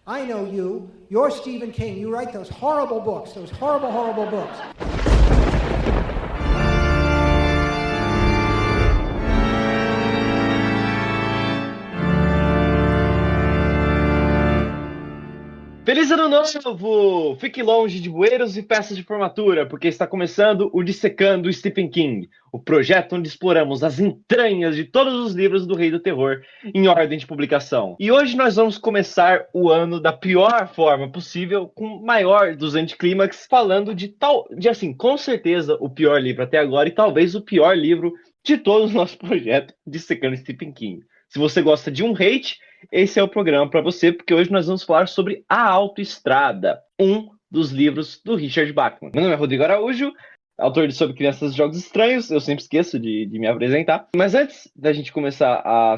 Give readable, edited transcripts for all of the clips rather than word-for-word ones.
I know you. You're Stephen King. You write those horrible books, those horrible, horrible books. Feliz Ano Novo! Fique longe de bueiros e festas de formatura, porque está começando o Dissecando Stephen King, o projeto onde exploramos as entranhas de todos os livros do Rei do Terror em ordem de publicação. E hoje nós vamos começar o ano da pior forma possível, com o maior dos anticlímax, falando assim, com certeza o pior livro até agora e talvez o pior livro de todo o nosso projeto Dissecando Stephen King. Se você gosta de um hate, esse é o programa para você, porque hoje nós vamos falar sobre A Autoestrada, um dos livros do Richard Bachman. Meu nome é Rodrigo Araújo, autor de Sobre Crianças e Jogos Estranhos. Eu sempre esqueço de me apresentar. Mas antes da gente começar a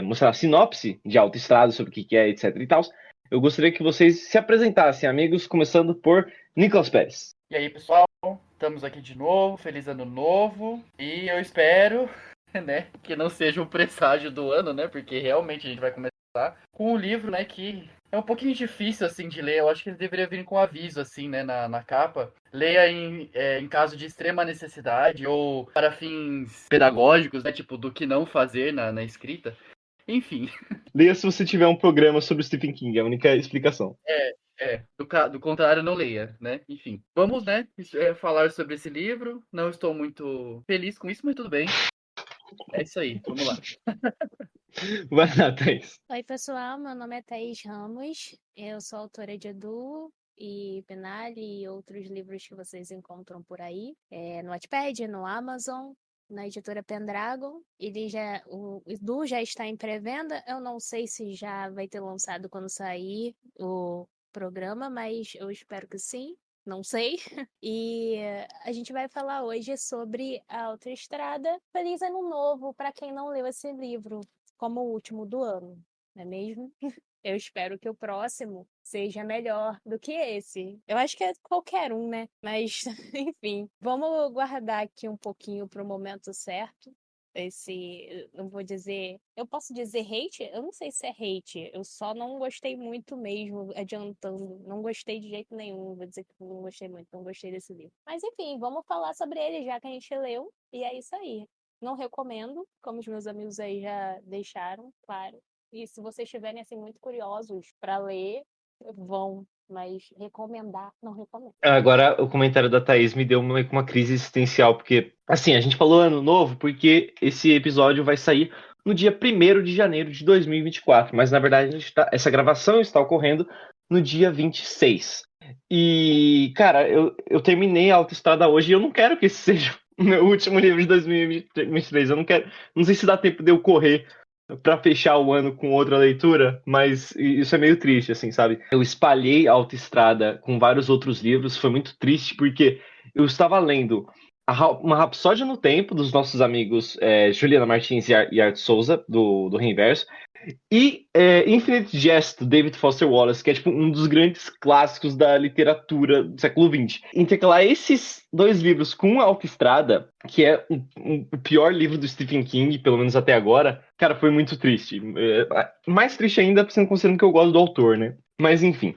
mostrar a sinopse de Autoestrada, sobre o que é, etc e tal, eu gostaria que vocês se apresentassem, amigos, começando por Nicolas Pérez. E aí, pessoal, estamos aqui de novo, feliz ano novo, e eu espero, né, que não seja um presságio do ano, né, porque realmente a gente vai começar com um livro, né, que é um pouquinho difícil, assim, de ler. Eu acho que ele deveria vir com aviso, assim, né, na capa. Leia em caso de extrema necessidade ou para fins pedagógicos, né, tipo, do que não fazer na escrita. Enfim. Leia se você tiver um programa sobre Stephen King, é a única explicação. Do contrário, não leia, né? Enfim, vamos, né, falar sobre esse livro. Não estou muito feliz com isso, mas tudo bem. É isso aí, vamos lá. Vai lá, Thaís. Oi, pessoal, meu nome é Thaís Ramos, eu sou autora de Edu e Penale e outros livros que vocês encontram por aí, no Wattpad, no Amazon, na editora Pendragon. O Edu já está em pré-venda, eu não sei se já vai ter lançado quando sair o programa, mas eu espero que sim. Não sei. E a gente vai falar hoje sobre A Autoestrada. Feliz Ano Novo para quem não leu esse livro, como o último do ano, não é mesmo? Eu espero que o próximo seja melhor do que esse. Eu acho que é qualquer um, né? Mas, enfim, vamos guardar aqui um pouquinho para o momento certo. Não vou dizer. Eu posso dizer hate? Eu não sei se é hate. Eu só não gostei muito mesmo, adiantando. Não gostei de jeito nenhum. Vou dizer que não gostei muito, não gostei desse livro. Mas enfim, vamos falar sobre ele já que a gente leu. E é isso aí. Não recomendo, como os meus amigos aí já deixaram, claro. E se vocês estiverem assim muito curiosos para ler, vão. Mas recomendar, não recomendo. Agora, o comentário da Thaís me deu uma crise existencial, porque, assim, a gente falou ano novo porque esse episódio vai sair no dia 1º de janeiro de 2024, mas na verdade essa gravação está ocorrendo no dia 26. E, cara, eu terminei a Autoestrada hoje e eu não quero que esse seja o meu último livro de 2023. Eu não quero, não sei se dá tempo de eu correr para fechar o ano com outra leitura, mas isso é meio triste, assim, sabe? Eu espalhei a Autoestrada com vários outros livros, foi muito triste porque eu estava lendo uma Rapsódia no Tempo, dos nossos amigos Juliana Martins e Art Souza, do Reinverso, e Infinite Jest, do David Foster Wallace, que é tipo um dos grandes clássicos da literatura do século XX. Intercalar esses dois livros com a Autoestrada, que é o pior livro do Stephen King, pelo menos até agora, cara, foi muito triste. Mais triste ainda, considerando que eu gosto do autor, né? Mas enfim.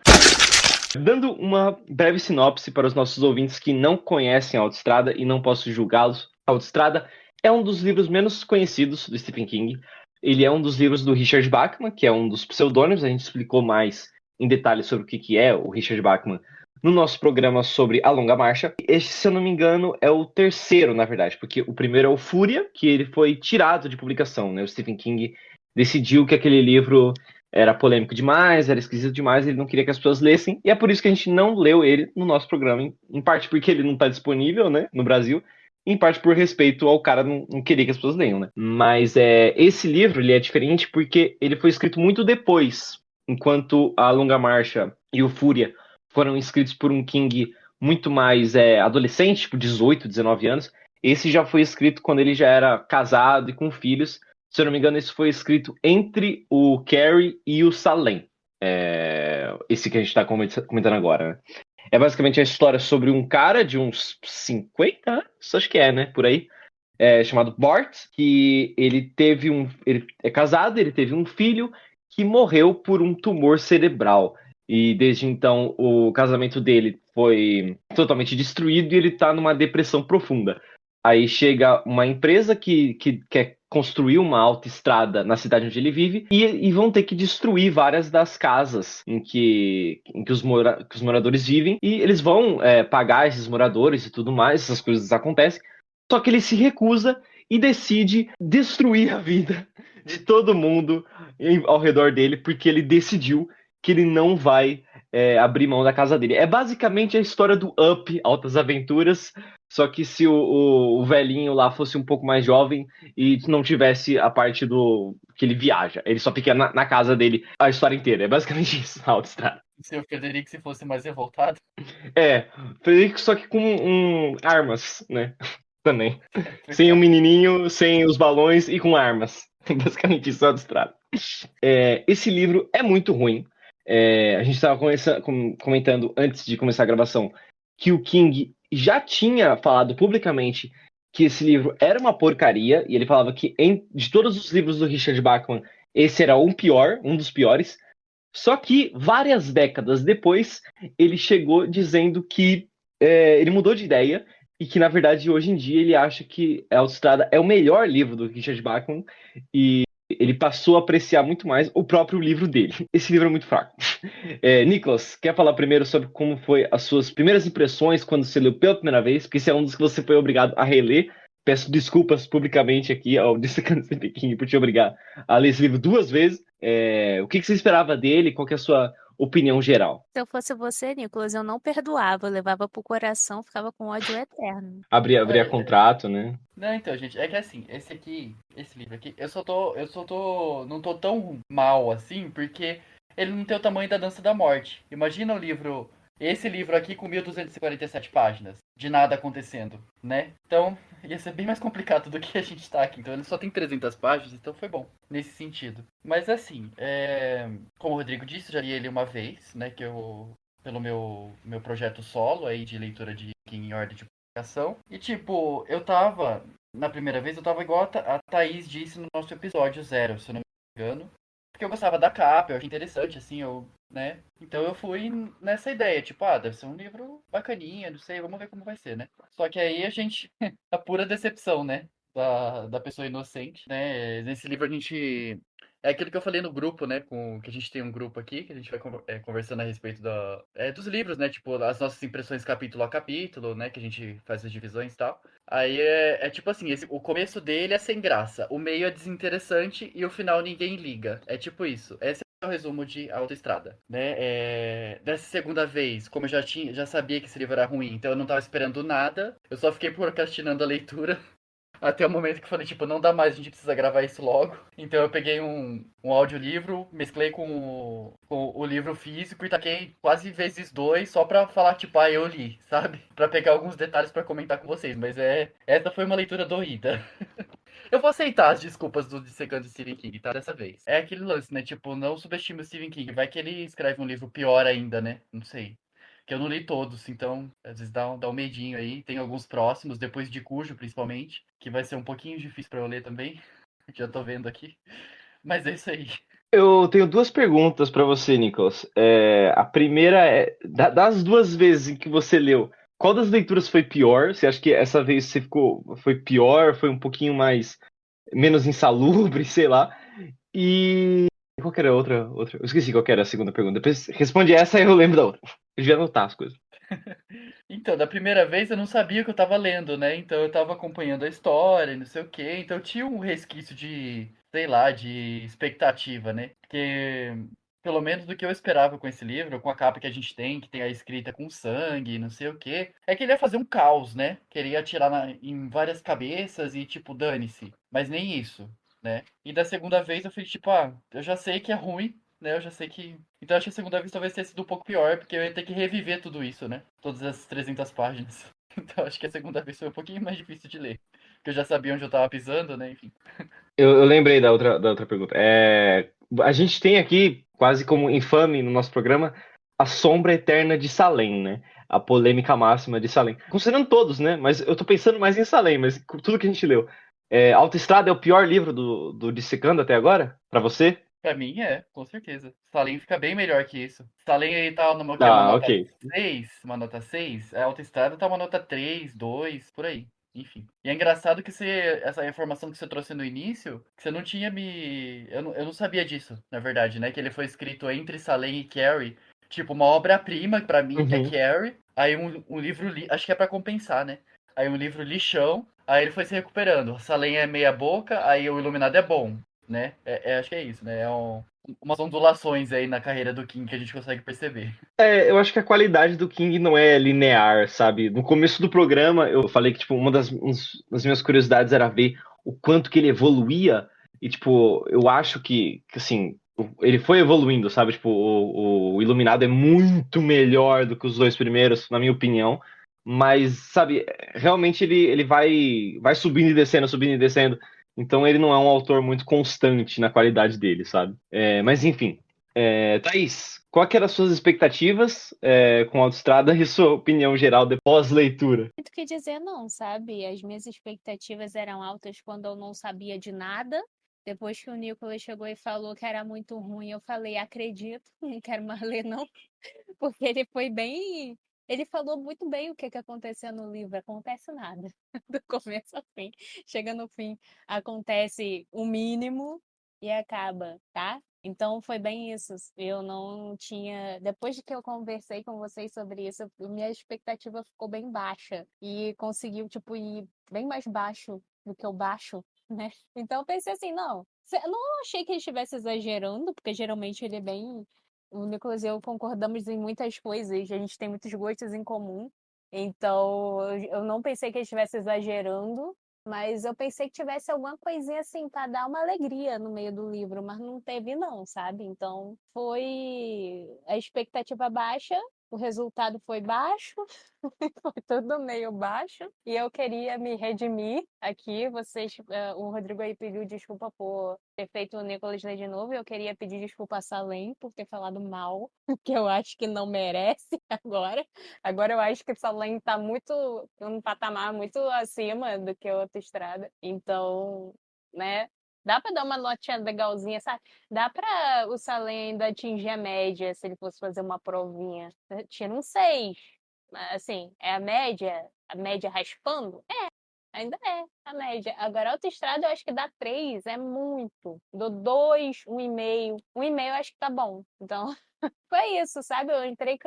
Dando uma breve sinopse para os nossos ouvintes que não conhecem a Autoestrada e não posso julgá-los, a Autoestrada é um dos livros menos conhecidos do Stephen King. Ele é um dos livros do Richard Bachman, que é um dos pseudônimos. A gente explicou mais em detalhes sobre o que é o Richard Bachman no nosso programa sobre A Longa Marcha. Este, se eu não me engano, é o terceiro, na verdade, porque o primeiro é o Fúria, que ele foi tirado de publicação, né? O Stephen King decidiu que aquele livro era polêmico demais, era esquisito demais, ele não queria que as pessoas lessem, e é por isso que a gente não leu ele no nosso programa, em parte porque ele não está disponível, né, no Brasil, em parte por respeito ao cara não querer que as pessoas leiam, né. Mas esse livro, ele é diferente porque ele foi escrito muito depois, enquanto A Longa Marcha e o Fúria foram escritos por um King muito mais adolescente, tipo 18, 19 anos. Esse já foi escrito quando ele já era casado e com filhos. Se eu não me engano, isso foi escrito entre o Carrie e o Salem. Esse que a gente está comentando agora, né? É basicamente a história sobre um cara de uns 50 anos, acho que né? Por aí. Chamado Bart, que ele é casado, ele teve um filho, que morreu por um tumor cerebral. E desde então o casamento dele foi totalmente destruído e ele tá numa depressão profunda. Aí chega uma empresa que quer construir uma autoestrada na cidade onde ele vive e vão ter que destruir várias das casas em que os moradores vivem. E eles vão pagar esses moradores e tudo mais, essas coisas acontecem. Só que ele se recusa e decide destruir a vida de todo mundo ao redor dele, porque ele decidiu que ele não vai abrir mão da casa dele. É basicamente a história do Up, Altas Aventuras, só que se o velhinho lá fosse um pouco mais jovem e não tivesse a parte do que ele viaja. Ele só fica na casa dele a história inteira. É basicamente isso, a Autoestrada. Se o Frederico se fosse mais revoltado. É, Frederico só que com armas, né? Também. Sem o menininho, sem os balões e com armas. Basicamente isso, a Autoestrada. Esse livro é muito ruim. A gente estava comentando antes de começar a gravação que o King já tinha falado publicamente que esse livro era uma porcaria, e ele falava que de todos os livros do Richard Bachman, esse era um dos piores. Só que várias décadas depois, ele chegou dizendo que ele mudou de ideia e que, na verdade, hoje em dia ele acha que A Autoestrada é o melhor livro do Richard Bachman e ele passou a apreciar muito mais o próprio livro dele. Esse livro é muito fraco. Nicolas, quer falar primeiro sobre como foi as suas primeiras impressões quando você leu pela primeira vez? Porque esse é um dos que você foi obrigado a reler. Peço desculpas publicamente aqui ao Dissecando Stephen King por te obrigar a ler esse livro 2 vezes. O que você esperava dele? Qual que é a sua opinião geral? Se eu fosse você, Nicolas, eu não perdoava, eu levava pro coração, ficava com ódio eterno. Abria contrato, né? Não, então, gente, é que assim, esse livro aqui, não tô tão mal assim, porque ele não tem o tamanho da Dança da Morte. Imagina esse livro aqui com 1247 páginas, de nada acontecendo, né? Então, ia ser bem mais complicado do que a gente tá aqui. Então, ele só tem 300 páginas, então foi bom, nesse sentido. Mas assim, como o Rodrigo disse, eu já li ele uma vez, né, pelo meu projeto solo aí de leitura de King em ordem de publicação. E tipo, na primeira vez, eu tava igual a Thaís disse no nosso episódio 0, se eu não me engano. Porque eu gostava da capa, eu achei interessante, assim, né? Então eu fui nessa ideia, tipo, deve ser um livro bacaninha, não sei, vamos ver como vai ser, né? Só que aí a pura decepção, né? Da pessoa inocente, né? Nesse livro a gente... É aquilo que eu falei no grupo, né? Que a gente tem um grupo aqui, que a gente vai conversando a respeito dos livros, né? Tipo, as nossas impressões capítulo a capítulo, né? Que a gente faz as divisões e tal. Aí tipo assim, o começo dele é sem graça, o meio é desinteressante e o final ninguém liga. É tipo isso. Esse é o resumo de Autoestrada, né? Dessa segunda vez, como eu já sabia que esse livro era ruim, então eu não tava esperando nada. Eu só fiquei procrastinando a leitura. Até o momento que eu falei, tipo, não dá mais, a gente precisa gravar isso logo. Então eu peguei um audiolivro, mesclei com o livro físico e taquei quase vezes 2 só pra falar, tipo, eu li, sabe? Pra pegar alguns detalhes pra comentar com vocês. Mas essa foi uma leitura doída. Eu vou aceitar as desculpas do Dissecando Stephen King, tá? Dessa vez. É aquele lance, né? Tipo, não subestime o Stephen King. Vai que ele escreve um livro pior ainda, né? Não sei. Que eu não li todos, então às vezes dá um medinho aí. Tem alguns próximos, depois de Cujo, principalmente, que vai ser um pouquinho difícil pra eu ler também. Já tô vendo aqui. Mas é isso aí. Eu tenho 2 perguntas pra você, Nicolas. A primeira é, das 2 vezes em que você leu, qual das leituras foi pior? Você acha que essa vez foi pior, foi um pouquinho menos insalubre, sei lá? E qual que era a outra? Eu esqueci qual que era a segunda pergunta. Depois responde essa e eu lembro da outra. Eu devia anotar as coisas. Então, da primeira vez eu não sabia o que eu tava lendo, né? Então eu tava acompanhando a história e não sei o quê. Então tinha um resquício de, sei lá, de expectativa, né? Porque, pelo menos do que eu esperava com esse livro, com a capa que a gente tem, que tem a escrita com sangue, não sei o quê, é que ele ia fazer um caos, né? Queria atirar em várias cabeças e, tipo, dane-se. Mas nem isso, né? E da segunda vez eu falei, tipo, eu já sei que é ruim, né? Eu já sei que. Então acho que a segunda vez talvez tenha sido um pouco pior, porque eu ia ter que reviver tudo isso, né? Todas as 300 páginas. Então acho que a segunda vez foi um pouquinho mais difícil de ler. Porque eu já sabia onde eu tava pisando, né? Enfim. Eu lembrei da outra pergunta. A gente tem aqui, quase como infame no nosso programa, a sombra eterna de Salem, né? A polêmica máxima de Salem. Considerando todos, né? Mas eu tô pensando mais em Salem, mas com tudo que a gente leu. Autoestrada é o pior livro do Dissecando até agora? Pra você? Pra mim com certeza. Salem fica bem melhor que isso. Salem aí tá numa, que é uma Ah, nota ok. 6, uma nota 6. A Autoestrada tá uma nota 3, 2, por aí. Enfim. E é engraçado que essa informação que você trouxe no início, que você não tinha me. Eu não sabia disso, na verdade, né? Que ele foi escrito entre Salem e Carrie. Tipo, uma obra-prima pra mim, que é Uhum. Carrie. Aí um livro. Acho que é pra compensar, né? Aí um livro lixão. Aí ele foi se recuperando. Salem é meia boca, aí o Iluminado é bom, né? Acho que é isso, né? Umas ondulações aí na carreira do King que a gente consegue perceber. Eu acho que a qualidade do King não é linear, sabe? No começo do programa, eu falei que, tipo, uma das minhas curiosidades era ver o quanto que ele evoluía. E, tipo, eu acho que assim, ele foi evoluindo, sabe? Tipo, o Iluminado é muito melhor do que os dois primeiros, na minha opinião. Mas, sabe, realmente ele vai subindo e descendo. Então ele não é um autor muito constante na qualidade dele, sabe? Mas, enfim. Thaís, qual que eram as suas expectativas com a Autoestrada e sua opinião geral de pós-leitura? Muito o que dizer, não, sabe? As minhas expectativas eram altas quando eu não sabia de nada. Depois que o Nicolas chegou e falou que era muito ruim, eu falei, acredito, não quero mais ler, não. Porque ele foi bem. Ele falou muito bem o que que aconteceu no livro. Acontece nada, do começo ao fim. Chega no fim, acontece o mínimo e acaba, tá? Então foi bem isso. Eu não tinha. Depois de que eu conversei com vocês sobre isso, minha expectativa ficou bem baixa. E conseguiu, tipo, ir bem mais baixo do que o baixo, né? Então eu pensei assim, não. Eu não achei que ele estivesse exagerando, porque geralmente ele é bem. O Nicolas e eu concordamos em muitas coisas, a gente tem muitos gostos em comum. Então, eu não pensei que ele estivesse exagerando, mas eu pensei que tivesse alguma coisinha assim para dar uma alegria no meio do livro, mas não teve não, sabe? Então, foi a expectativa baixa, o resultado foi baixo, foi tudo meio baixo, e eu queria me redimir aqui. O Rodrigo aí pediu desculpa por ter feito o Nicolas ler de novo, e eu queria pedir desculpa a Salem por ter falado mal, que eu acho que não merece agora. Agora eu acho que Salem tá muito, um patamar muito acima do que a outra estrada. Então, né? Dá pra dar uma notinha legalzinha, sabe? Dá pra o Salem ainda atingir a média se ele fosse fazer uma provinha. Tira um 6. Assim, é a média raspando? Ainda é a média. Agora, a autoestrada eu acho que dá 3, é muito. Dou 2, 1,5. 1,5 eu acho que tá bom. Então, foi isso, sabe?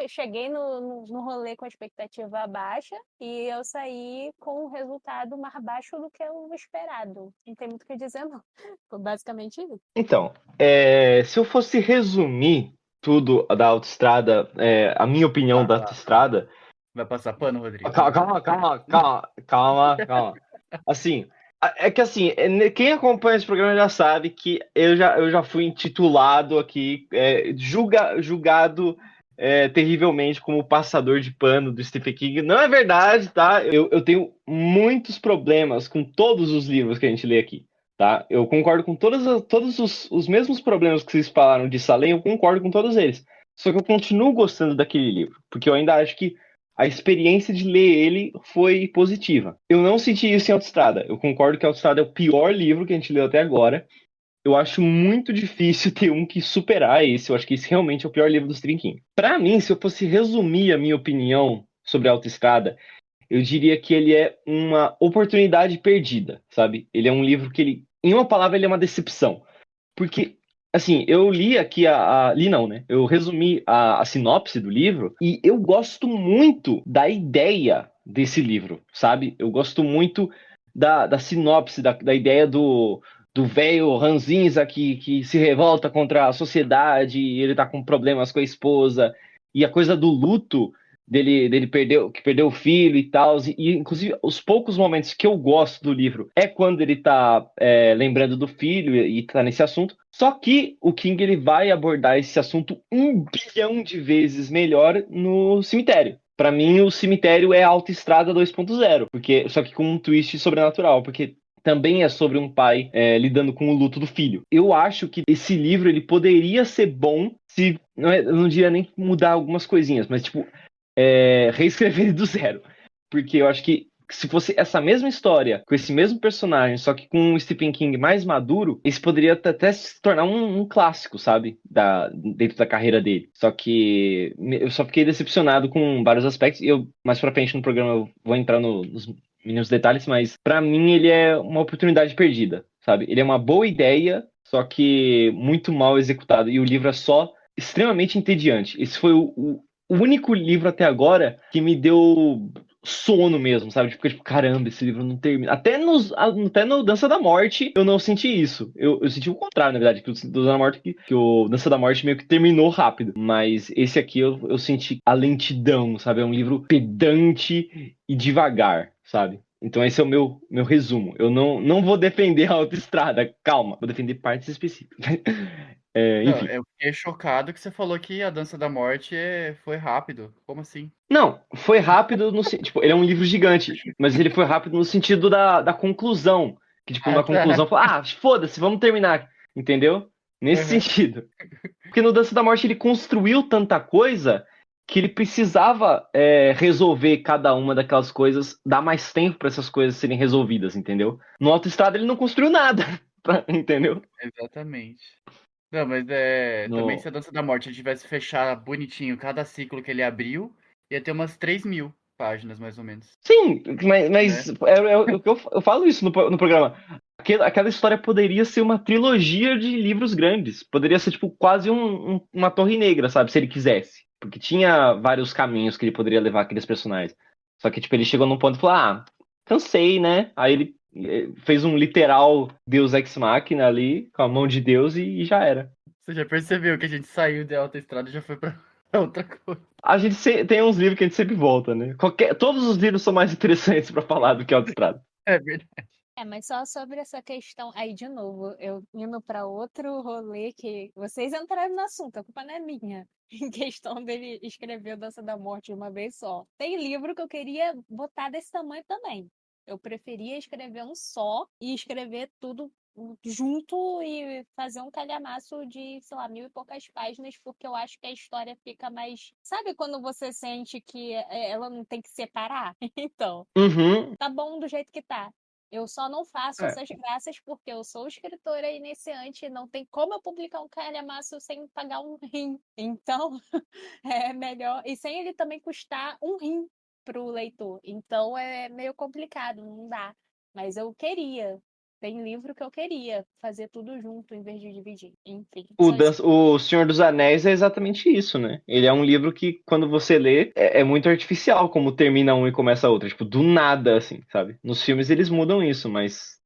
Cheguei no rolê com a expectativa baixa e eu saí com um resultado mais baixo do que o esperado. Não tem muito o que dizer, não. Foi basicamente isso. Então, se eu fosse resumir tudo da Autoestrada, a minha opinião da Lá. Autoestrada. Vai passar pano, Rodrigo? Calma. Assim, é que assim, quem acompanha esse programa já sabe que eu já fui intitulado aqui, julgado terrivelmente como passador de pano do Stephen King. Não é verdade, tá? Eu tenho muitos problemas com todos os livros que a gente lê aqui, tá? Eu concordo com todos os mesmos problemas que vocês falaram de Salem, eu concordo com todos eles. Só que eu continuo gostando daquele livro, porque eu ainda acho que a experiência de ler ele foi positiva. Eu não senti isso em Autoestrada. Eu concordo que Autoestrada é o pior livro que a gente leu até agora. Eu acho muito difícil ter um que superar esse. Eu acho que esse realmente é o pior livro do Stephen King. Para mim, se eu fosse resumir a minha opinião sobre a Autoestrada, eu diria que ele é uma oportunidade perdida, sabe? Ele é um livro que em uma palavra, ele é uma decepção. Porque, assim, eu li aqui li não, né? Eu resumi a sinopse do livro e eu gosto muito da ideia desse livro, sabe? Eu gosto muito da sinopse, da ideia do velho ranzinza que se revolta contra a sociedade, e ele tá com problemas com a esposa, e a coisa do luto dele perdeu o filho e tal. E inclusive, os poucos momentos que eu gosto do livro é quando ele tá lembrando do filho e tá nesse assunto. Só que o King ele vai abordar esse assunto 1 bilhão de vezes melhor no Cemitério. Pra mim, o Cemitério é a Autoestrada 2.0, só que com um twist sobrenatural, porque também é sobre um pai lidando com o luto do filho. Eu acho que esse livro ele poderia ser bom se, eu não diria nem mudar algumas coisinhas, mas tipo, reescrever ele do zero. Porque eu acho que se fosse essa mesma história, com esse mesmo personagem, só que com um Stephen King mais maduro, esse poderia até se tornar um clássico, sabe? Dentro da carreira dele. Só que eu só fiquei decepcionado com vários aspectos, e mais pra frente no programa eu vou entrar nos mínimos detalhes, mas pra mim ele é uma oportunidade perdida, sabe? Ele é uma boa ideia, só que muito mal executado, e o livro é só extremamente entediante. Esse foi o único livro até agora que me deu sono mesmo, sabe? Tipo, caramba, esse livro não termina. Até no Dança da Morte eu não senti isso. Eu senti o contrário, na verdade, que o Dança da Morte, que o Dança da Morte meio que terminou rápido. Mas esse aqui eu senti a lentidão, sabe? É um livro pedante e devagar, sabe? Então esse é o meu resumo. Eu não vou defender a autoestrada, calma, vou defender partes específicas. Não, Enfim. eu fiquei chocado que você falou que a Dança da Morte foi rápido. Como assim? Não, foi rápido tipo, ele é um livro gigante, mas ele foi rápido no sentido da conclusão. Que, tipo, Ah, na conclusão, tá. falou, foda-se, vamos terminar. Entendeu? Nesse Uhum. sentido. Porque no Dança da Morte ele construiu tanta coisa que ele precisava resolver cada uma daquelas coisas, dar mais tempo para essas coisas serem resolvidas, entendeu? No Autoestrada ele não construiu nada, entendeu? Exatamente. Não, mas também se No... a Dança da Morte tivesse fechar bonitinho cada ciclo que ele abriu, ia ter umas 3.000 páginas, mais ou menos, Sim, né? mas o que eu falo isso no programa. Aquela história poderia ser uma trilogia de livros grandes. Poderia ser, tipo, quase uma Torre Negra, sabe? Se ele quisesse. Porque tinha vários caminhos que ele poderia levar aqueles personagens. Só que, tipo, ele chegou num ponto e falou, cansei, né? Aí ele fez um literal Deus Ex Machina ali, com a mão de Deus, e já era. Você já percebeu que a gente saiu da autoestrada e já foi pra outra coisa. A gente tem uns livros que a gente sempre volta, né? Todos os livros são mais interessantes pra falar do que Autoestrada. É verdade. Mas só sobre essa questão aí de novo, eu indo para outro rolê que vocês entraram no assunto, a culpa não é minha. Em questão dele escrever o Dança da Morte de uma vez só. Tem livro que eu queria botar desse tamanho também. Eu preferia escrever um só e escrever tudo junto e fazer um calhamaço de, sei lá, 1.000 e poucas páginas, porque eu acho que a história fica mais. Sabe quando você sente que ela não tem que separar? Então, Uhum. tá bom do jeito que tá. Eu só não faço É. essas graças porque eu sou escritora iniciante e não tem como eu publicar um calhamaço sem pagar um rim. Então, é melhor. E sem ele também custar um rim pro leitor. Então, é meio complicado, não dá. Mas eu queria. Tem livro que eu queria fazer tudo junto em vez de dividir. Enfim, só isso. O Senhor dos Anéis é exatamente isso, né? Ele é um livro que, quando você lê, é muito artificial como termina um e começa outro. Tipo, do nada, assim, sabe? Nos filmes eles mudam isso, mas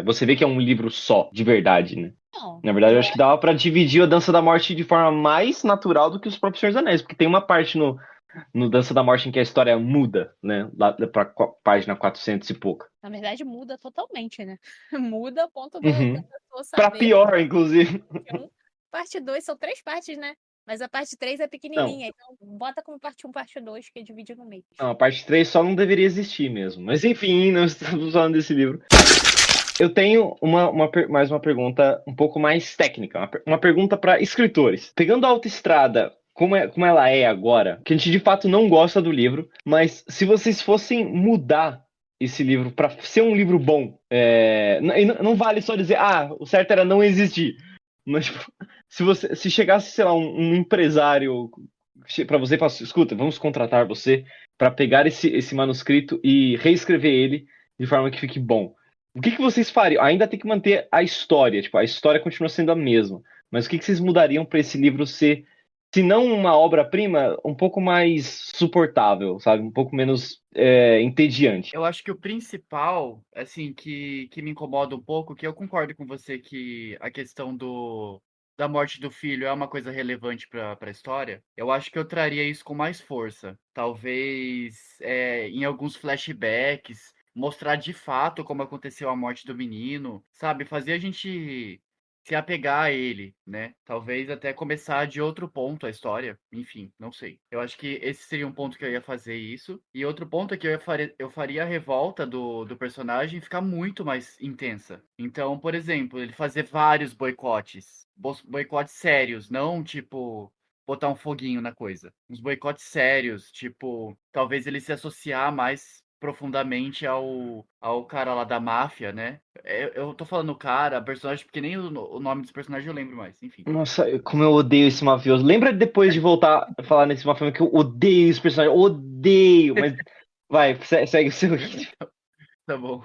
você vê que é um livro só, de verdade, né? Não, Na verdade, eu eu acho que dava pra dividir a Dança da Morte de forma mais natural do que os próprios Senhor dos Anéis, porque tem uma parte no Dança da Morte em que a história muda, né? Lá pra página 400 e pouca. na verdade, muda totalmente, né? Muda a ponto da Uhum. pessoa Pra saber. pior, inclusive. Parte 1, parte 2, são 3 partes, né? Mas a parte 3 é Não, pequenininha, então bota como parte 1, parte 2, que é dividir no meio. não, a parte 3 só não deveria existir mesmo. Mas enfim, não estamos falando desse livro. Eu tenho mais uma pergunta um pouco mais técnica, uma pergunta para escritores. Pegando a Autoestrada, como ela é agora, que a gente de fato não gosta do livro, mas se vocês fossem mudar esse livro para ser um livro bom, não vale só dizer, o certo era não existir. Mas tipo, se chegasse, sei lá, um empresário para você e falasse, escuta, vamos contratar você para pegar esse manuscrito e reescrever ele de forma que fique bom. O que vocês fariam? Ainda tem que manter a história, tipo, a história continua sendo a mesma. Mas o que vocês mudariam para esse livro ser, se não uma obra-prima, um pouco mais suportável, sabe? Um pouco menos entediante. Eu acho que o principal, assim, que me incomoda um pouco, que eu concordo com você que a questão da morte do filho é uma coisa relevante para a história, eu acho que eu traria isso com mais força. Talvez em alguns flashbacks, mostrar de fato como aconteceu a morte do menino, sabe? Fazer a gente se apegar a ele, né? Talvez até começar de outro ponto a história. Enfim, não sei. Eu acho que esse seria um ponto que eu ia fazer isso. E outro ponto é que eu faria a revolta do personagem ficar muito mais intensa. Então, por exemplo, ele fazer vários boicotes. Boicotes sérios, não tipo botar um foguinho na coisa. Uns boicotes sérios, tipo, talvez ele se associar mais profundamente ao cara lá da máfia, né? Eu tô falando cara, personagem, porque nem o nome dos personagens eu lembro mais, enfim. Nossa, como eu odeio esse mafioso. Lembra depois de voltar a falar nesse mafioso que eu odeio esse personagem? Eu odeio, mas vai, segue o seu ritmo. Tá bom.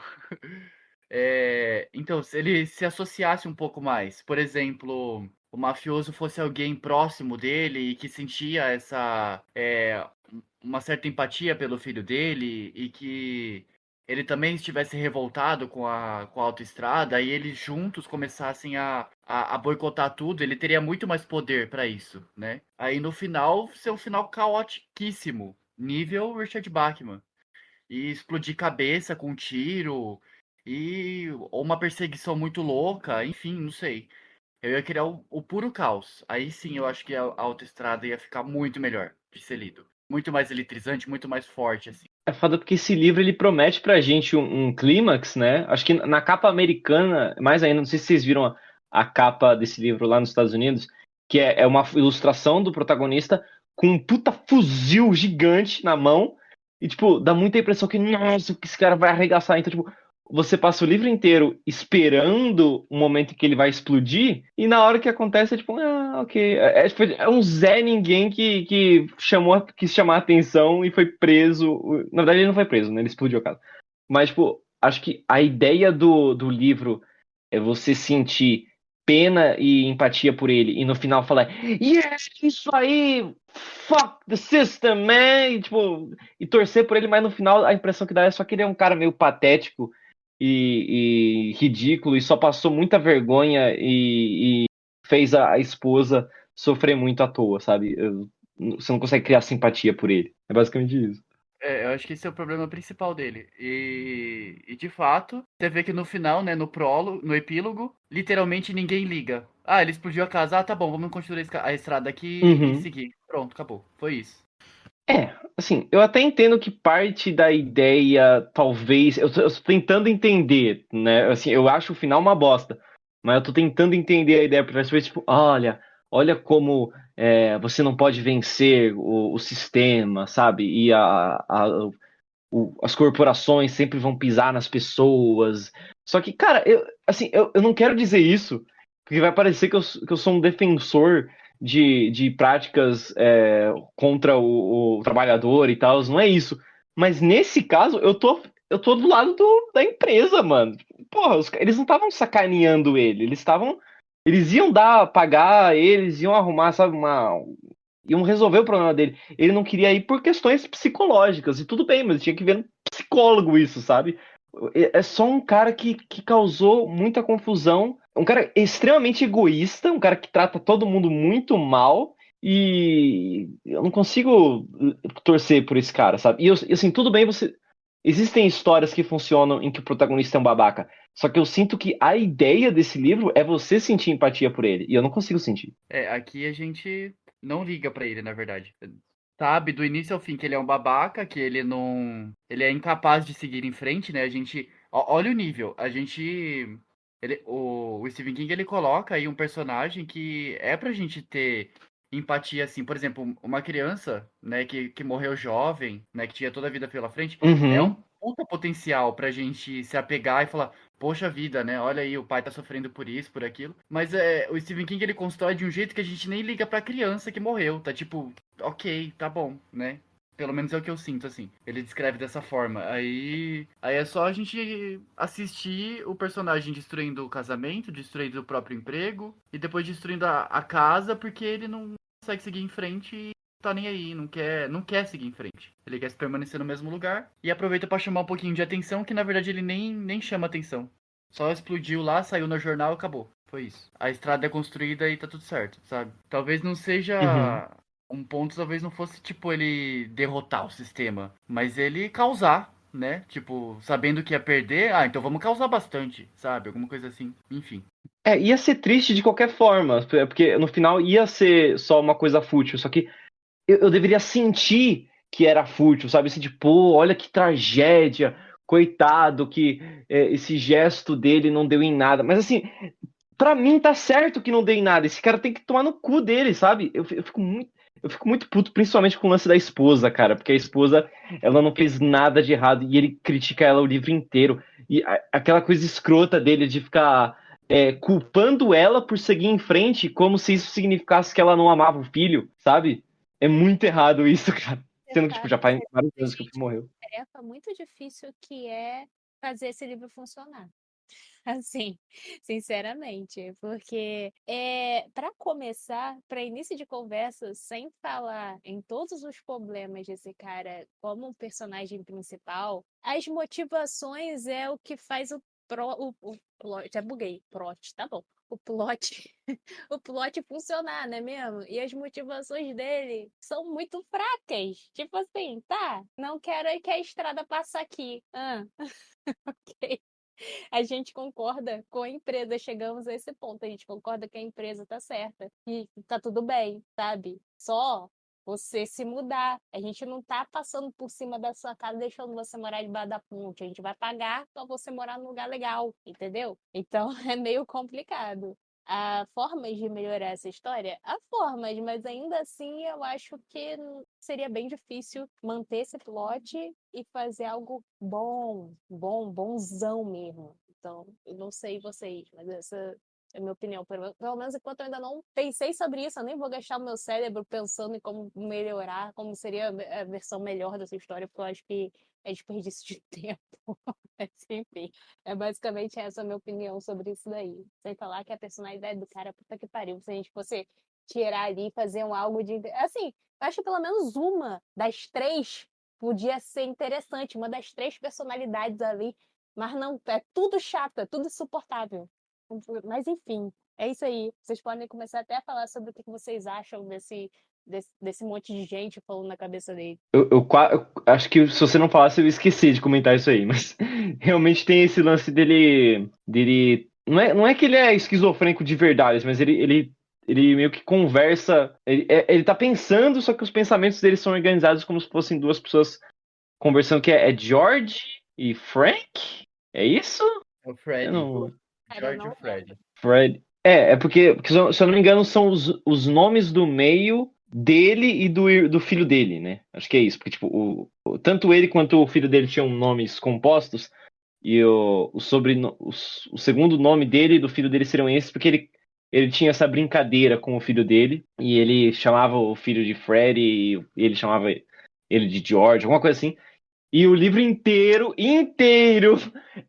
Então, se ele se associasse um pouco mais, por exemplo, o mafioso fosse alguém próximo dele e que sentia uma certa empatia pelo filho dele e que ele também estivesse revoltado com a autoestrada e eles juntos começassem a boicotar tudo, ele teria muito mais poder para isso, né? Aí no final, ser um final caotiquíssimo, nível Richard Bachman. E explodir cabeça com um tiro, ou uma perseguição muito louca, enfim, não sei. Eu ia criar o puro caos. Aí sim eu acho que a autoestrada ia ficar muito melhor de ser lido. Muito mais eletrizante, muito mais forte, assim. É foda porque esse livro ele promete pra gente um clímax, né? Acho que na capa americana, mais ainda, não sei se vocês viram a capa desse livro lá nos Estados Unidos, que é uma ilustração do protagonista com um puta fuzil gigante na mão. E, tipo, dá muita impressão que, nossa, que esse cara vai arregaçar. Então, tipo, você passa o livro inteiro esperando o momento em que ele vai explodir, e na hora que acontece é tipo, ok. É um Zé Ninguém que quis chamar a atenção e foi preso. Na verdade, ele não foi preso, né? Ele explodiu a casa. Mas, tipo, acho que a ideia do livro é você sentir pena e empatia por ele, e no final falar, yes, isso aí, fuck the system, man, e torcer por ele, mas no final a impressão que dá é só que ele é um cara meio patético e ridículo, e só passou muita vergonha e fez a esposa sofrer muito à toa, sabe? Você não consegue criar simpatia por ele. É basicamente isso. Eu acho que esse é o problema principal dele. E de fato, você vê que no final, né, no prólogo, no epílogo, literalmente ninguém liga. Ah, ele explodiu a casa, tá bom, vamos continuar a estrada aqui e Uhum. seguir. Pronto, acabou. Foi isso. Assim, eu até entendo que parte da ideia, talvez, eu tô tentando entender, né? Assim, eu acho o final uma bosta, mas eu tô tentando entender a ideia por trás, tipo, olha como você não pode vencer o sistema, sabe? E as corporações sempre vão pisar nas pessoas. Só que, cara, eu não quero dizer isso, porque vai parecer que eu sou um defensor de práticas contra o trabalhador e tal. Não é isso. Mas nesse caso, eu tô do lado da empresa, mano. Porra, eles não estavam sacaneando ele, eles estavam. Eles iam pagar, eles iam arrumar, sabe, iam resolver o problema dele. Ele não queria ir por questões psicológicas, e tudo bem, mas tinha que ver no psicólogo isso, sabe? É só um cara que causou muita confusão, um cara extremamente egoísta, um cara que trata todo mundo muito mal, e eu não consigo torcer por esse cara, sabe? E assim, tudo bem, existem histórias que funcionam em que o protagonista é um babaca, só que eu sinto que a ideia desse livro é você sentir empatia por ele, e eu não consigo sentir. Aqui a gente não liga pra ele, na verdade. Sabe, do início ao fim, que ele é um babaca, que ele não. Ele é incapaz de seguir em frente, né? A gente. Olha o nível. A gente. O Stephen King ele coloca aí um personagem que é pra gente ter empatia, assim. Por exemplo, uma criança, né, que morreu jovem, né, que tinha toda a vida pela frente, é um Uhum. puta potencial pra gente se apegar e falar, poxa vida, né? Olha aí, o pai tá sofrendo por isso, por aquilo. Mas o Stephen King ele constrói de um jeito que a gente nem liga pra criança que morreu. Tá tipo, ok, tá bom, né? Pelo menos é o que eu sinto, assim. Ele descreve dessa forma. Aí é só a gente assistir o personagem destruindo o casamento, destruindo o próprio emprego, e depois destruindo a casa, porque ele não consegue seguir em frente e tá nem aí, não quer seguir em frente. Ele quer permanecer no mesmo lugar e aproveita pra chamar um pouquinho de atenção, que na verdade ele nem chama atenção. Só explodiu lá, saiu no jornal e acabou. Foi isso. A estrada é construída e tá tudo certo, sabe? Talvez não Uhum. seja um ponto, talvez não fosse tipo ele derrotar o sistema, mas ele causar, né? Tipo, sabendo que ia perder, então vamos causar bastante, sabe? Alguma coisa assim. Enfim. Ia ser triste de qualquer forma, porque no final ia ser só uma coisa fútil, só que eu deveria sentir que era fútil, sabe? Assim, tipo, pô, olha que tragédia, coitado, que esse gesto dele não deu em nada. Mas assim, pra mim tá certo que não deu em nada. Esse cara tem que tomar no cu dele, sabe? Eu fico muito. eu fico muito puto, principalmente com o lance da esposa, cara, porque a esposa, ela não fez nada de errado e ele critica ela o livro inteiro. E aquela coisa escrota dele de ficar culpando ela por seguir em frente, como se isso significasse que ela não amava o filho, sabe? É muito errado isso, cara. Você Sendo que, tipo, sabe já faz que vários a anos que o gente filho morreu. tarefa muito difícil que é fazer esse livro funcionar. Assim, sinceramente, porque para começar, para início de conversa, sem falar em todos os problemas desse cara como um personagem principal, as motivações é o que faz o plot, até buguei, plot, tá bom. O plot, o plot funcionar, não é mesmo? E as motivações dele são muito fracas. Tipo assim, tá, não quero que a estrada passe aqui. Ah, ok. A gente concorda com a empresa, chegamos a esse ponto, a gente concorda que a empresa tá certa e tá tudo bem, sabe? Só você se mudar. A gente não tá passando por cima da sua casa deixando você morar debaixo da ponte. A gente vai pagar pra você morar num lugar legal, entendeu? Então é meio complicado. Há formas de melhorar essa história? Há formas, mas ainda assim eu acho que seria bem difícil manter esse plot e fazer algo bonzão mesmo. Então, eu não sei vocês, mas essa é a minha opinião. Pelo menos enquanto eu ainda não pensei sobre isso, eu nem vou gastar o meu cérebro pensando em como melhorar, como seria a versão melhor dessa história, porque eu acho que é desperdício de tempo. Mas, enfim, é basicamente essa a minha opinião sobre isso daí. Sem falar que a personalidade do cara, puta que pariu, se a gente fosse tirar ali e fazer um algo de. Assim, eu acho que pelo menos uma das três podia ser interessante, uma das três personalidades ali. Mas não, é tudo chato, é tudo insuportável. Mas enfim, é isso aí. Vocês podem começar até a falar sobre o que vocês acham desse monte de gente falando na cabeça dele. Eu acho que se você não falasse, eu esqueci de comentar isso aí, mas realmente tem esse lance dele. Não é que ele é esquizofrênico de verdade, mas ele meio que conversa. Ele tá pensando, só que os pensamentos dele são organizados como se fossem duas pessoas conversando, que é George e Frank? É isso? É o Eu Fred. não. Cara, eu George e não o Fred. Fred. É porque, se eu não me engano, são os nomes do meio dele e do filho dele, né? Acho que é isso. Porque, tipo, tanto ele quanto o filho dele tinham nomes compostos, e o segundo nome dele e do filho dele seriam esses, porque ele tinha essa brincadeira com o filho dele, e ele chamava o filho de Fred e ele chamava ele de George, alguma coisa assim. E o livro inteiro,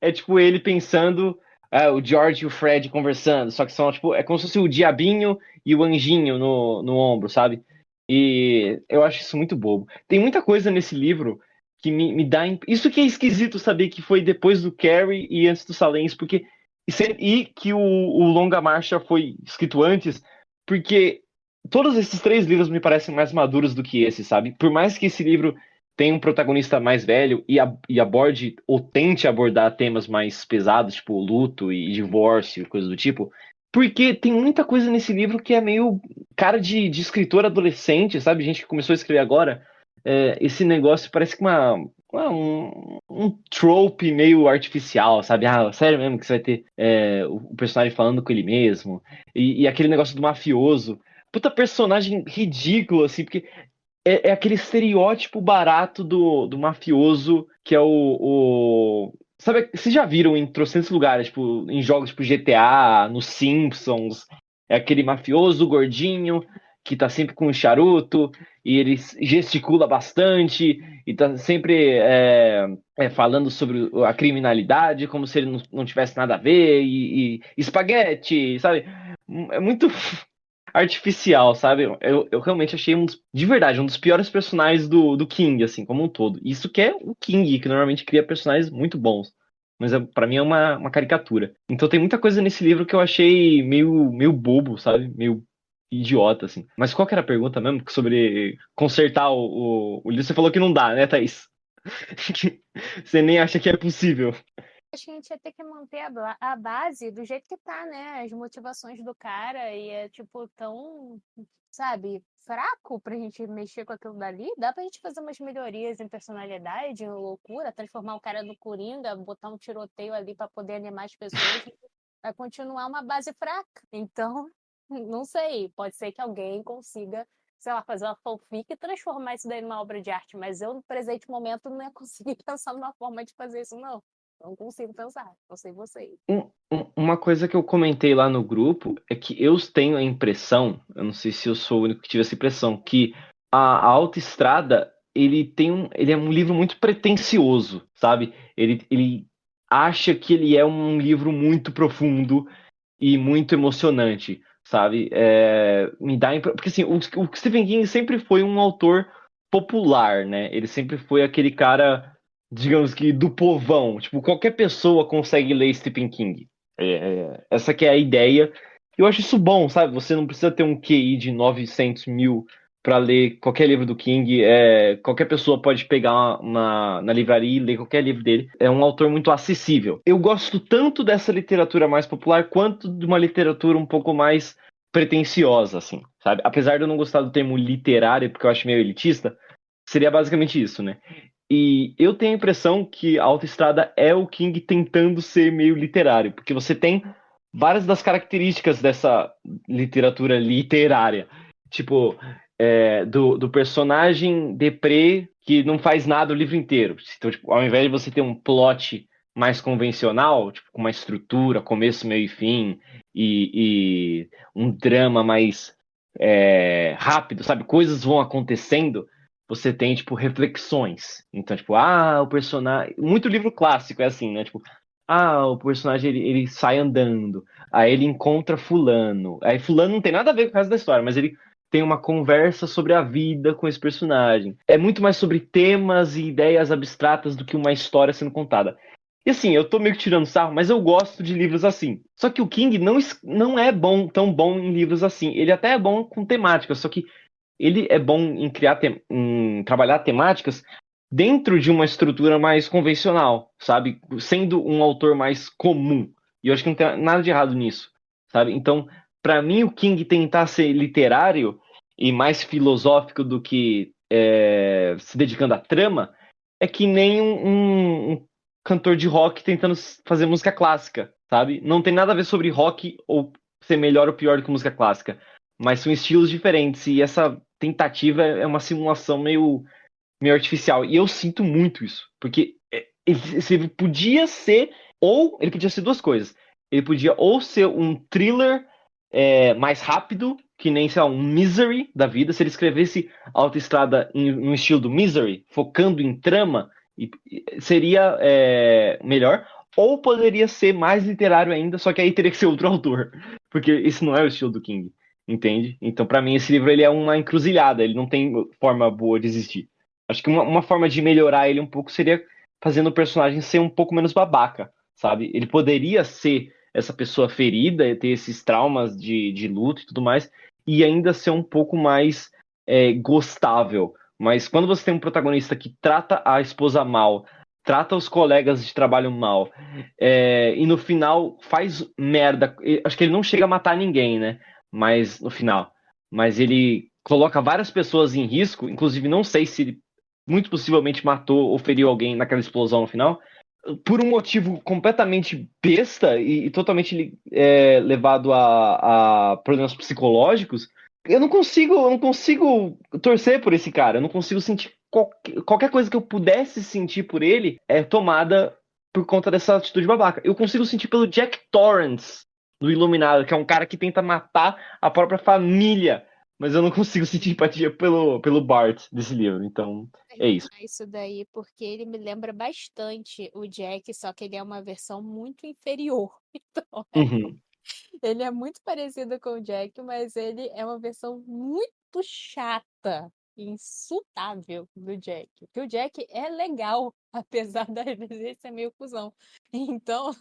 é tipo ele pensando, o George e o Fred conversando, só que são, tipo, é como se fosse o diabinho e o anjinho no ombro, sabe? E eu acho isso muito bobo. Tem muita coisa nesse livro que me dá. Isso que é esquisito saber que foi depois do Carrie e antes do Silence, porque. E que o Longa Marcha foi escrito antes, porque todos esses três livros me parecem mais maduros do que esse, sabe? Por mais que esse livro tenha um protagonista mais velho e aborde ou tente abordar temas mais pesados, tipo luto e divórcio e coisas do tipo, porque tem muita coisa nesse livro que é meio cara de escritor adolescente, sabe? Gente que começou a escrever agora. Esse negócio parece que um trope meio artificial, sabe? Ah, sério mesmo que você vai ter o personagem falando com ele mesmo. E aquele negócio do mafioso. Puta personagem ridículo, assim, porque é aquele estereótipo barato do mafioso que é Sabe, vocês já viram em trocentos lugares, tipo, em jogos tipo GTA, nos Simpsons, é aquele mafioso gordinho que tá sempre com um charuto e ele gesticula bastante e tá sempre falando sobre a criminalidade como se ele não tivesse nada a ver e espaguete, sabe? É muito artificial, sabe? Eu realmente achei de verdade, um dos piores personagens do King, assim, como um todo. Isso que é o King, que normalmente cria personagens muito bons. Mas pra mim é uma caricatura. Então tem muita coisa nesse livro que eu achei meio bobo, sabe? Meio idiota, assim. Mas qual que era a pergunta mesmo? Sobre consertar o livro? Você falou que não dá, né, Thaís? Você nem acha que é possível. Acho que a gente ia ter que manter a base do jeito que tá, né? As motivações do cara e é, tipo, tão, sabe, fraco pra gente mexer com aquilo dali. Dá pra gente fazer umas melhorias em personalidade, em loucura, transformar o cara no Coringa, botar um tiroteio ali pra poder animar as pessoas. Vai continuar uma base fraca. Então, não sei, pode ser que alguém consiga sei lá, fazer uma fanfic e transformar isso daí numa obra de arte, mas eu, no presente momento, não ia conseguir pensar numa forma de fazer isso, não. Não consigo pensar, não sei vocês. Uma coisa que eu comentei lá no grupo é que eu tenho a impressão, eu não sei se eu sou o único que tive essa impressão, que a Autoestrada, ele é um livro muito pretensioso, sabe? Ele acha que ele é um livro muito profundo e muito emocionante, sabe? Me dá porque assim, o Stephen King sempre foi um autor popular, né? Ele sempre foi aquele cara, digamos que do povão, tipo, qualquer pessoa consegue ler Stephen King. Essa que é a ideia. Eu acho isso bom, sabe? Você não precisa ter um QI de 900 mil para ler qualquer livro do King. Qualquer pessoa pode pegar na livraria e ler qualquer livro dele. É um autor muito acessível. Eu gosto tanto dessa literatura mais popular quanto de uma literatura um pouco mais pretensiosa, assim, sabe? Apesar de eu não gostar do termo literário, porque eu acho meio elitista, seria basicamente isso, né? E eu tenho a impressão que a Autoestrada é o King tentando ser meio literário, porque você tem várias das características dessa literatura literária. Tipo, do personagem deprê que não faz nada o livro inteiro. Então, tipo, ao invés de você ter um plot mais convencional, tipo, com uma estrutura, começo, meio e fim, e um drama mais rápido, sabe? Coisas vão acontecendo, você tem, tipo, reflexões. Então, tipo, o personagem. Muito livro clássico é assim, né? Tipo, o personagem ele sai andando, aí ele encontra Fulano. Aí Fulano não tem nada a ver com o resto da história, mas ele tem uma conversa sobre a vida com esse personagem. É muito mais sobre temas e ideias abstratas do que uma história sendo contada. E assim, eu tô meio que tirando sarro, mas eu gosto de livros assim. Só que o King não é tão bom em livros assim. Ele até é bom com temática, só que ele é bom em em trabalhar temáticas dentro de uma estrutura mais convencional, sabe? Sendo um autor mais comum. E eu acho que não tem nada de errado nisso, sabe? Então, para mim, o King tentar ser literário e mais filosófico do que se dedicando à trama é que nem um cantor de rock tentando fazer música clássica, sabe? Não tem nada a ver sobre rock ou ser melhor ou pior do que música clássica, mas são estilos diferentes e essa tentativa é uma simulação meio artificial. E eu sinto muito isso, porque esse livro podia ser, ou ele podia ser duas coisas. Ele podia ou ser um thriller mais rápido, que nem, sei lá, um Misery da vida. Se ele escrevesse Autoestrada no estilo do Misery, focando em trama, seria melhor. Ou poderia ser mais literário ainda, só que aí teria que ser outro autor. Porque esse não é o estilo do King, entende? Então, para mim, esse livro ele é uma encruzilhada, ele não tem forma boa de existir. Acho que uma forma de melhorar ele um pouco seria fazendo o personagem ser um pouco menos babaca, sabe? Ele poderia ser essa pessoa ferida, ter esses traumas de luto e tudo mais, e ainda ser um pouco mais gostável. Mas quando você tem um protagonista que trata a esposa mal, trata os colegas de trabalho mal, e no final faz merda. Acho que ele não chega a matar ninguém, né? Mas no final. Mas ele coloca várias pessoas em risco, inclusive não sei se ele muito possivelmente matou ou feriu alguém naquela explosão no final, por um motivo completamente besta e totalmente levado a problemas psicológicos. Eu não consigo torcer por esse cara. Eu não consigo sentir qualquer coisa que eu pudesse sentir por ele é tomada por conta dessa atitude babaca. Eu consigo sentir pelo Jack Torrance do Iluminado, que é um cara que tenta matar a própria família, mas eu não consigo sentir empatia pelo Bart desse livro. Então, é isso. Isso daí, porque ele me lembra bastante o Jack, só que ele é uma versão muito inferior. Então, Uhum. ele é muito parecido com o Jack, mas ele é uma versão muito chata e insultável do Jack. Porque o Jack é legal, apesar da vezes ser meio cuzão. Então,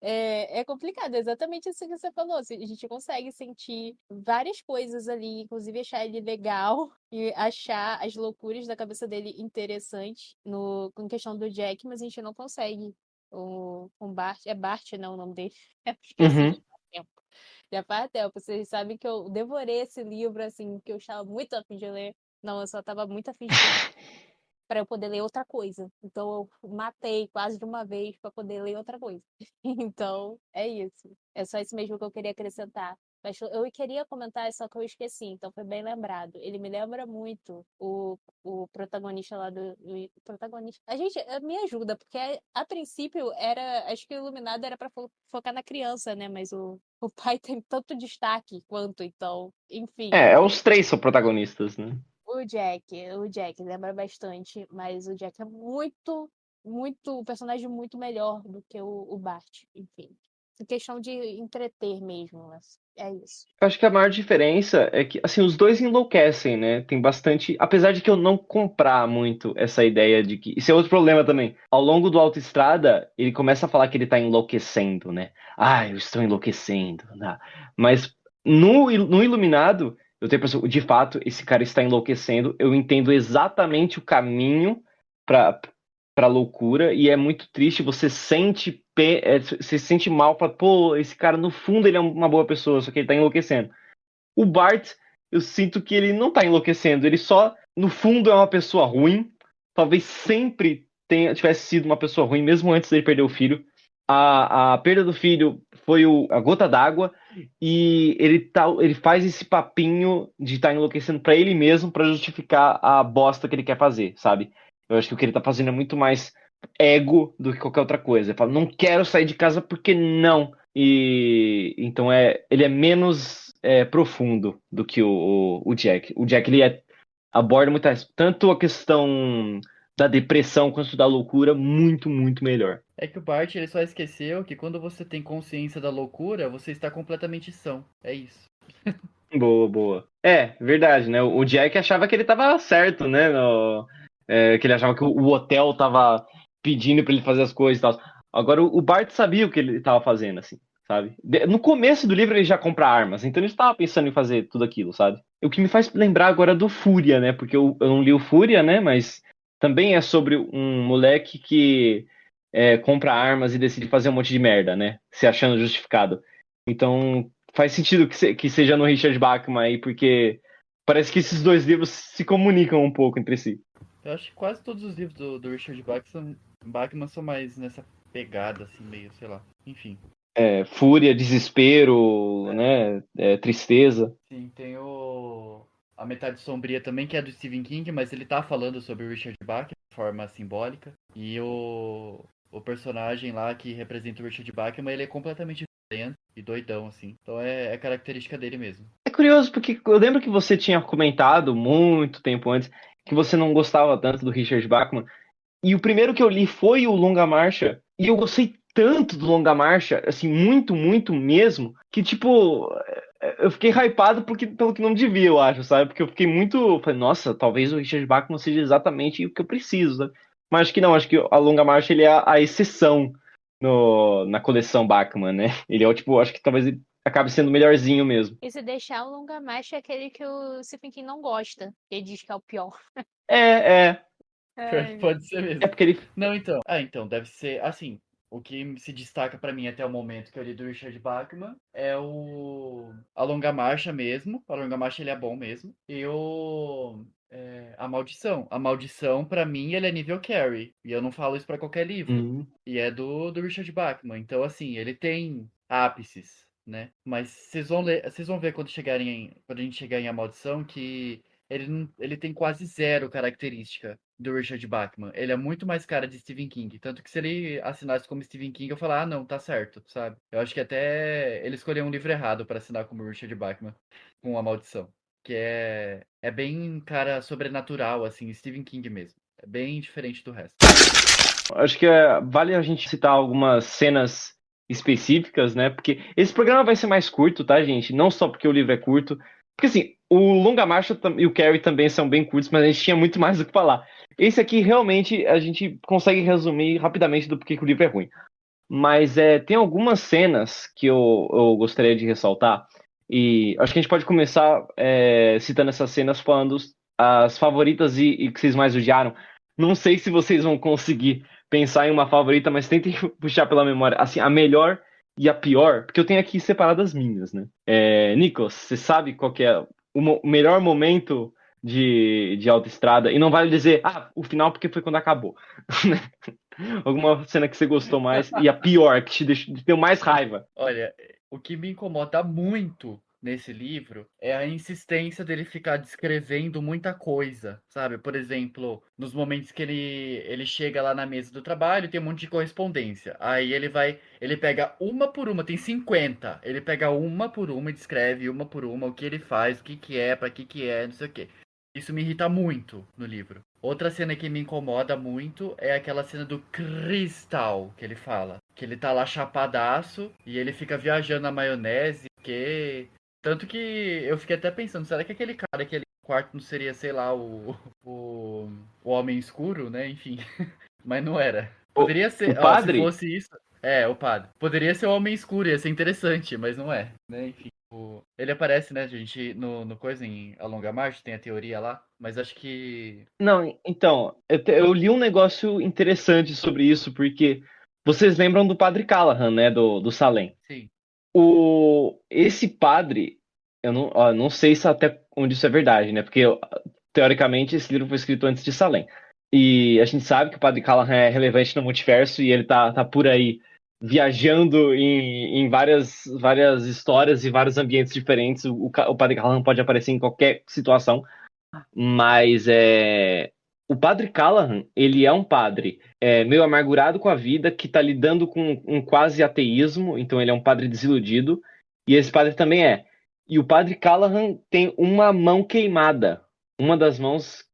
é complicado, é exatamente isso que você falou. A gente consegue sentir várias coisas ali, inclusive achar ele legal e achar as loucuras da cabeça dele interessantes com questão do Jack, mas a gente não consegue. O Bart, é Bart, não, o nome dele. Eu esqueci Uhum. de tempo. Já faz tempo. Vocês sabem que eu devorei esse livro, assim, que eu estava muito afim de ler. Não, eu só estava muito afim de ler para eu poder ler outra coisa. Então eu matei quase de uma vez para poder ler outra coisa. Então é isso. É só isso mesmo que eu queria acrescentar. Mas eu queria comentar, só que eu esqueci, então foi bem lembrado. Ele me lembra muito o protagonista lá do protagonista. A gente me ajuda, porque a princípio era. Acho que o Iluminado era pra focar na criança, né? Mas o pai tem tanto destaque quanto, então. Enfim. Os três são protagonistas, né? O Jack lembra bastante, mas o Jack é um personagem muito melhor do que o Bart, enfim. Em questão de entreter mesmo, mas é isso. Eu acho que a maior diferença é que, assim, os dois enlouquecem, né? Tem bastante. Apesar de que eu não comprar muito essa ideia de que. Isso é outro problema também. Ao longo do Autoestrada, ele começa a falar que ele tá enlouquecendo, né? Ah, eu estou enlouquecendo. Né? Mas no Iluminado, eu tenho a impressão, de fato, esse cara está enlouquecendo. Eu entendo exatamente o caminho pra loucura, e é muito triste, você se sente mal, fala, pô, esse cara no fundo ele é uma boa pessoa, só que ele tá enlouquecendo. O Bart, eu sinto que ele não tá enlouquecendo, ele só, no fundo, é uma pessoa ruim, talvez sempre tivesse sido uma pessoa ruim, mesmo antes dele perder o filho. A perda do filho foi a gota d'água, e ele faz esse papinho de estar enlouquecendo pra ele mesmo, pra justificar a bosta que ele quer fazer, sabe? Eu acho que o que ele tá fazendo é muito mais ego do que qualquer outra coisa. Ele fala, não quero sair de casa porque não. E então ele é menos profundo do que o Jack. O Jack ele aborda muito tanto a questão da depressão quanto da loucura muito, muito melhor. É que o Bart, ele só esqueceu que quando você tem consciência da loucura, você está completamente são. É isso. Boa, boa. É, verdade, né? O Jack achava que ele tava certo, né? Que ele achava que o hotel tava pedindo pra ele fazer as coisas e tal. Agora, o Bart sabia o que ele tava fazendo, assim, sabe? No começo do livro ele já compra armas, então ele estava pensando em fazer tudo aquilo, sabe? O que me faz lembrar agora do Fúria, né? Porque eu não li o Fúria, né? Mas também é sobre um moleque que compra armas e decide fazer um monte de merda, né? Se achando justificado. Então, faz sentido que seja no Richard Bachman aí, porque parece que esses dois livros se comunicam um pouco entre si. Eu acho que quase todos os livros do Richard Bachman são mais nessa pegada, assim, meio, sei lá. Enfim. Fúria, desespero, né? Tristeza. Sim, tem A Metade Sombria também, que é do Stephen King, mas ele tá falando sobre o Richard Bachman de forma simbólica. E o personagem lá que representa o Richard Bachman, ele é completamente violento e doidão, assim. Então é característica dele mesmo. É curioso, porque eu lembro que você tinha comentado muito tempo antes que você não gostava tanto do Richard Bachman. E o primeiro que eu li foi o Longa Marcha. E eu gostei tanto do Longa Marcha, assim, muito, muito mesmo, que, tipo, eu fiquei hypado pelo que não devia, eu acho, sabe? Porque eu fiquei muito. Falei, nossa, talvez o Richard Bachman seja exatamente o que eu preciso, sabe? Mas acho que não, acho que a Longa Marcha ele é a exceção na coleção Bachman, né? Ele é o tipo, acho que talvez ele acabe sendo o melhorzinho mesmo. E se deixar o Longa Marcha é aquele que o Stephen King não gosta. Ele diz que é o pior. É, Pode ser mesmo. é porque ele. Não, então. Então, deve ser, assim, o que se destaca pra mim até o momento que eu li do Richard Bachman é A Longa Marcha mesmo. A Longa Marcha ele é bom mesmo. E A Maldição. A Maldição, pra mim, ele é nível Carrie. E eu não falo isso pra qualquer livro. E é do Richard Bachman. Então, assim, ele tem ápices, né? Mas vocês vão ver quando quando a gente chegar em A Maldição que ele tem quase zero característica do Richard Bachman. Ele é muito mais cara de Stephen King. Tanto que se ele assinasse como Stephen King, eu falar, ah, não, tá certo, sabe? Eu acho que até ele escolheu um livro errado para assinar como Richard Bachman, com A Maldição. Que é bem cara sobrenatural, assim, Stephen King mesmo. É bem diferente do resto. Acho que vale a gente citar algumas cenas específicas, né? Porque esse programa vai ser mais curto, tá, gente? Não só porque o livro é curto. Porque, assim, o Longa Marcha e o Carrie também são bem curtos, mas a gente tinha muito mais do que falar. Esse aqui, realmente, a gente consegue resumir rapidamente do porquê que o livro é ruim. Mas tem algumas cenas que eu gostaria de ressaltar. E acho que a gente pode começar citando essas cenas, falando as favoritas e que vocês mais odiaram. Não sei se vocês vão conseguir pensar em uma favorita, mas tentem puxar pela memória. Assim, a melhor e a pior, porque eu tenho aqui separadas minhas, né? Nicolas, você sabe qual que é o melhor momento de autoestrada? E não vale dizer, o final porque foi quando acabou. Alguma cena que você gostou mais e a pior, que te deu mais raiva. Olha, o que me incomoda muito nesse livro é a insistência dele ficar descrevendo muita coisa, sabe? Por exemplo, nos momentos que ele chega lá na mesa do trabalho, tem um monte de correspondência. Aí ele pega uma por uma, tem 50. Ele pega uma por uma e descreve uma por uma o que ele faz, o que que é, pra que é, não sei o quê. Isso me irrita muito no livro. Outra cena que me incomoda muito é aquela cena do cristal que ele fala. Que ele tá lá chapadaço e ele fica viajando na maionese, que... Tanto que eu fiquei até pensando, será que aquele cara, aquele quarto não seria, sei lá, o Homem Escuro, né? Enfim, mas não era. Poderia O ser, ó, se padre? fosse isso... É, o padre. Poderia ser o Homem Escuro, ia ser interessante, mas não é, né? Enfim. Ele aparece, né, gente, no coisa em A Longa Marcha, tem a teoria lá, mas acho que... Não, então, eu li um negócio interessante sobre isso, porque vocês lembram do padre Callahan, né, do Salem. Sim. Esse padre, eu não sei se até onde isso é verdade, né, porque teoricamente esse livro foi escrito antes de Salem. E a gente sabe que o padre Callahan é relevante no multiverso e ele tá por aí viajando em várias histórias e vários ambientes diferentes. O padre Callahan pode aparecer em qualquer situação. Mas o padre Callahan, ele é um padre meio amargurado com a vida, que está lidando com um quase ateísmo, então ele é um padre desiludido, e esse padre também é. E o padre Callahan tem uma mão queimada, uma das mãos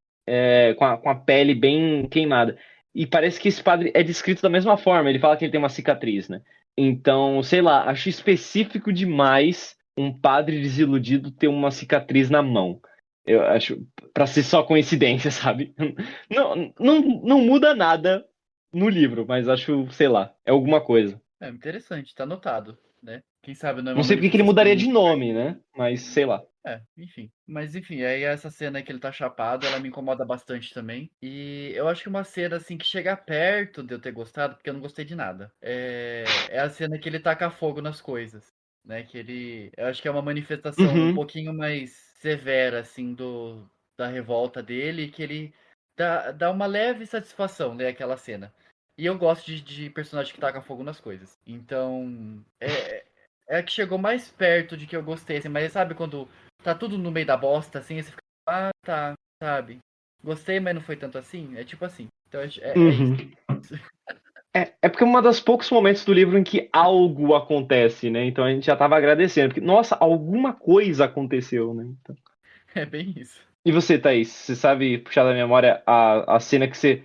com a pele bem queimada. E parece que esse padre é descrito da mesma forma, ele fala que ele tem uma cicatriz, né? Então, sei lá, acho específico demais um padre desiludido ter uma cicatriz na mão. Eu acho, pra ser só coincidência, sabe? Não muda nada no livro, mas acho, sei lá, é alguma coisa. É interessante, tá anotado, né? Quem sabe não é Não uma sei porque que ele mudaria manifestação. de nome, né? Mas sei lá. Enfim. Mas enfim, aí essa cena que ele tá chapado, ela me incomoda bastante também. E eu acho que uma cena assim que chega perto de eu ter gostado, porque eu não gostei de nada, é a cena que ele taca fogo nas coisas, né? Que ele, eu acho que é uma manifestação um Uhum. pouquinho mais severa assim da revolta dele, que ele dá uma leve satisfação, né, aquela cena. E eu gosto de personagem que taca fogo nas coisas. Então, é a que chegou mais perto de que eu gostei, assim, mas sabe quando tá tudo no meio da bosta, assim, e você fica, ah, tá, sabe? Gostei, mas não foi tanto assim. É tipo assim. Então é isso. Uhum. É porque é um dos poucos momentos do livro em que algo acontece, né? Então a gente já tava agradecendo. Porque, nossa, alguma coisa aconteceu, né? Então... É bem isso. E você, Thaís? Você sabe puxar da memória a cena que você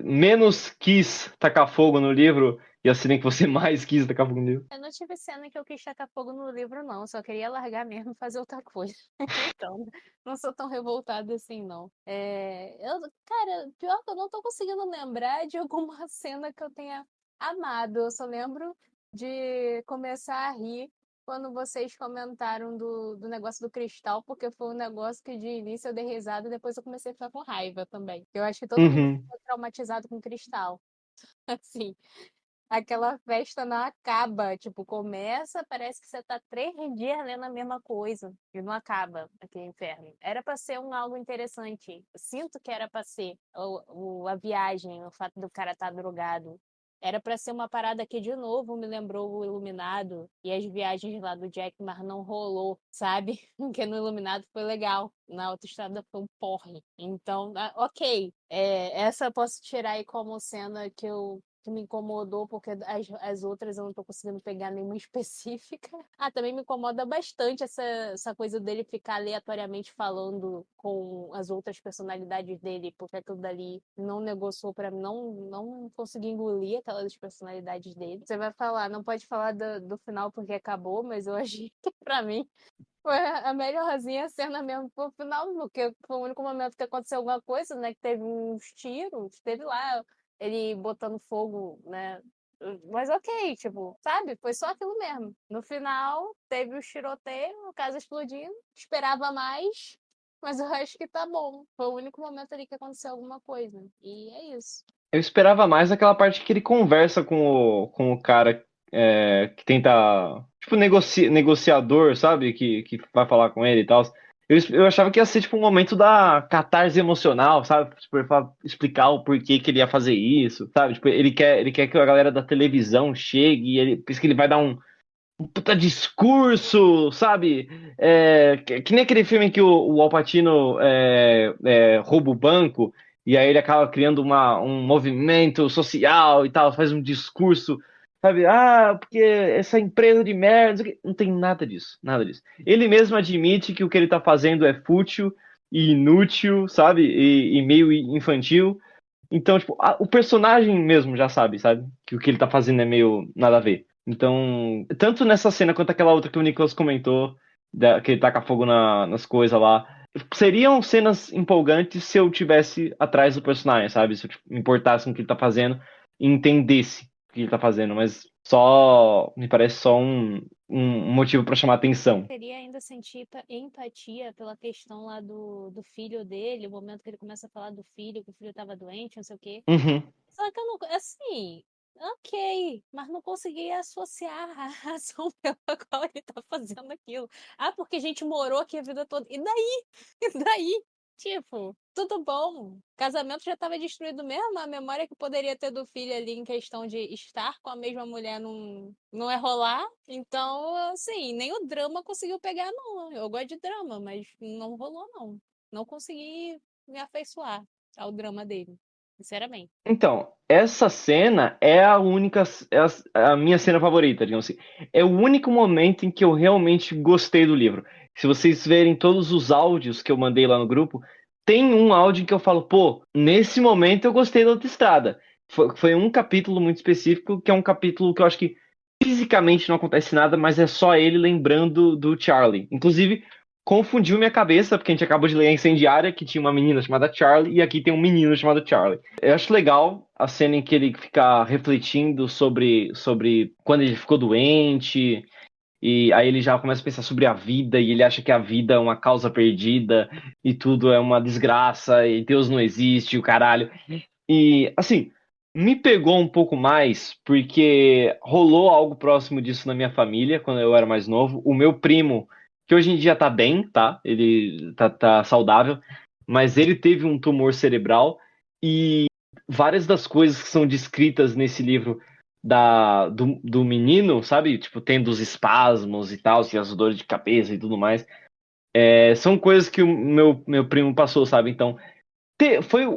menos quis tacar fogo no livro e a cena que você mais quis tacar fogo no livro? Eu não tive cena que eu quis tacar fogo no livro, não. Só queria largar mesmo e fazer outra coisa. Então, não sou tão revoltada assim, não. Cara, pior que eu não tô conseguindo lembrar de alguma cena que eu tenha amado. Eu só lembro de começar a rir quando vocês comentaram do negócio do cristal, porque foi um negócio que de início eu dei risada e depois eu comecei a ficar com raiva também. Eu acho que todo mundo Uhum. ficou traumatizado com cristal. Assim, aquela festa não acaba. Tipo, começa, parece que você tá 3 dias lendo a mesma coisa e não acaba aquele inferno. Era pra ser algo interessante. Eu sinto que era pra ser a viagem, o fato do cara estar drogado. Era pra ser uma parada que, de novo, me lembrou o Iluminado e as viagens lá do Jack, mas não rolou, sabe? Porque no Iluminado foi legal, na Autoestrada foi um porre. Então, ok. Essa eu posso tirar aí como cena que me incomodou, porque as outras eu não tô conseguindo pegar nenhuma específica. Também me incomoda bastante essa coisa dele ficar aleatoriamente falando com as outras personalidades dele, porque aquilo dali não negociou pra mim, não consegui engolir aquelas personalidades dele. Você vai falar, não pode falar do final porque acabou, mas eu achei que pra mim foi a melhorzinha cena mesmo pro final, porque foi o único momento que aconteceu alguma coisa, né? Que teve uns tiros, teve lá ele botando fogo, né? Mas ok, tipo, sabe? Foi só aquilo mesmo. No final, teve o tiroteio, a casa explodindo. Esperava mais, mas eu acho que tá bom. Foi o único momento ali que aconteceu alguma coisa. E é isso. Eu esperava mais aquela parte que ele conversa com o cara que tenta. Tipo, negociador, sabe? Que vai falar com ele e tal. Eu achava que ia ser tipo um momento da catarse emocional, sabe? Tipo, ele explicar o porquê que ele ia fazer isso, sabe? Tipo, ele quer que a galera da televisão chegue e ele pensa que ele vai dar um puta discurso, sabe? Que nem aquele filme que o Al Pacino rouba o banco e aí ele acaba criando um movimento social e tal, faz um discurso, sabe? Ah, porque essa empresa de merda, não sei o quê. Não tem nada disso, nada disso. Ele mesmo admite que o que ele tá fazendo é fútil e inútil, sabe? E meio infantil. Então, tipo, o personagem mesmo já sabe? Que o que ele tá fazendo é meio nada a ver. Então, tanto nessa cena quanto aquela outra que o Nicholas comentou, que ele taca fogo nas coisas lá, seriam cenas empolgantes se eu tivesse atrás do personagem, sabe? Se eu tipo, me importasse com o que ele tá fazendo e entendesse o que ele tá fazendo, mas me parece só um motivo pra chamar atenção. Queria ainda sentir empatia pela questão lá do filho dele, o momento que ele começa a falar do filho, que o filho tava doente, não sei o quê. Uhum. Só que eu não, assim, ok, mas não consegui associar a razão pela qual ele tá fazendo aquilo. Ah, porque a gente morou aqui a vida toda. E daí? E daí? Tipo, tudo bom. O casamento já estava destruído mesmo. A memória que poderia ter do filho ali em questão de estar com a mesma mulher não é rolar. Então, assim, nem o drama conseguiu pegar, não. Eu gosto de drama, mas não rolou, não. Não consegui me afeiçoar ao drama dele, sinceramente. Então, essa cena é a única, a minha cena favorita, digamos assim. É o único momento em que eu realmente gostei do livro. Se vocês verem todos os áudios que eu mandei lá no grupo, tem um áudio em que eu falo, pô, nesse momento eu gostei da Autoestrada. Foi um capítulo muito específico, que é um capítulo que eu acho que fisicamente não acontece nada, mas é só ele lembrando do Charlie. Inclusive, confundiu minha cabeça, porque a gente acabou de ler a Incendiária, que tinha uma menina chamada Charlie, e aqui tem um menino chamado Charlie. Eu acho legal a cena em que ele fica refletindo sobre quando ele ficou doente, e aí ele já começa a pensar sobre a vida, e ele acha que a vida é uma causa perdida, e tudo é uma desgraça, e Deus não existe, o caralho. E, assim, me pegou um pouco mais, porque rolou algo próximo disso na minha família, quando eu era mais novo. O meu primo, que hoje em dia tá bem, tá? Ele tá saudável, mas ele teve um tumor cerebral, e várias das coisas que são descritas nesse livro do menino, sabe? Tipo, tendo os espasmos e tal, e as dores de cabeça e tudo mais, são coisas que o meu primo passou, sabe? Então, foi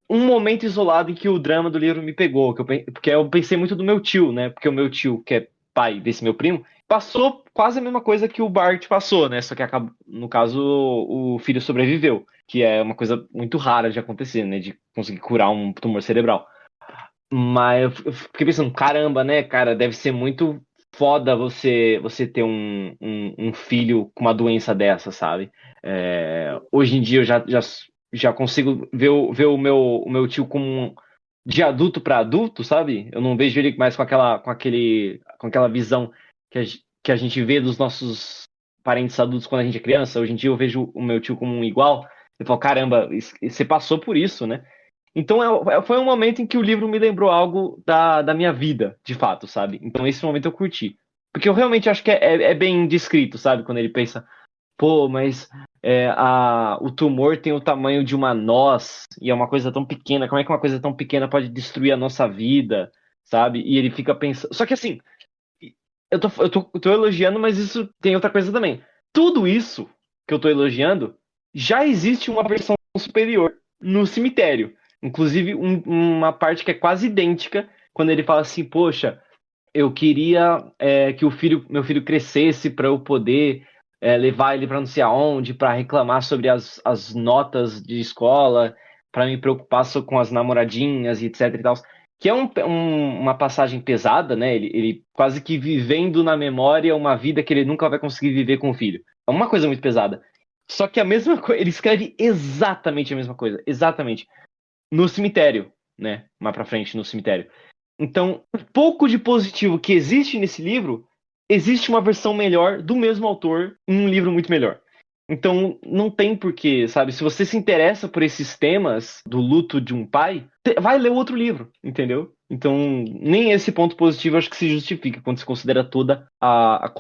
um momento isolado em que o drama do livro me pegou, porque eu pensei muito do meu tio, né? Porque o meu tio, que é pai desse meu primo, passou quase a mesma coisa que o Bart passou, né? Só que no caso o filho sobreviveu, que é uma coisa muito rara de acontecer, né? De conseguir curar um tumor cerebral. Mas eu fiquei pensando, caramba, né, cara? Deve ser muito foda você ter um filho com uma doença dessa, sabe? Hoje em dia eu já consigo ver o meu tio como de adulto para adulto, sabe? Eu não vejo ele mais com aquela visão que a gente vê dos nossos parentes adultos quando a gente é criança. Hoje em dia eu vejo o meu tio como um igual. Eu falo, caramba, você passou por isso, né? Então foi um momento em que o livro me lembrou algo da minha vida, de fato, sabe? Então esse momento eu curti. Porque eu realmente acho que é bem descrito, sabe? Quando ele pensa, pô, mas o tumor tem o tamanho de uma noz e é uma coisa tão pequena. Como é que uma coisa tão pequena pode destruir a nossa vida, sabe? E ele fica pensando. Só que assim, eu tô elogiando, mas isso tem outra coisa também. Tudo isso que eu tô elogiando, já existe uma versão superior no cemitério. Inclusive, uma parte que é quase idêntica, quando ele fala assim, poxa, eu queria que meu filho crescesse para eu poder levar ele para não sei aonde, para reclamar sobre as notas de escola, para me preocupar só com as namoradinhas e etc e tal. Que é uma passagem pesada, né? Ele quase que vivendo na memória uma vida que ele nunca vai conseguir viver com o filho. É uma coisa muito pesada. Só que a mesma coisa, ele escreve exatamente a mesma coisa, exatamente, no cemitério, né? Mais pra frente, no cemitério. Então, o pouco de positivo que existe nesse livro, existe uma versão melhor do mesmo autor em um livro muito melhor. Então, não tem porquê, sabe? Se você se interessa por esses temas do luto de um pai, vai ler o outro livro, entendeu? Então, nem esse ponto positivo acho que se justifica quando se considera toda a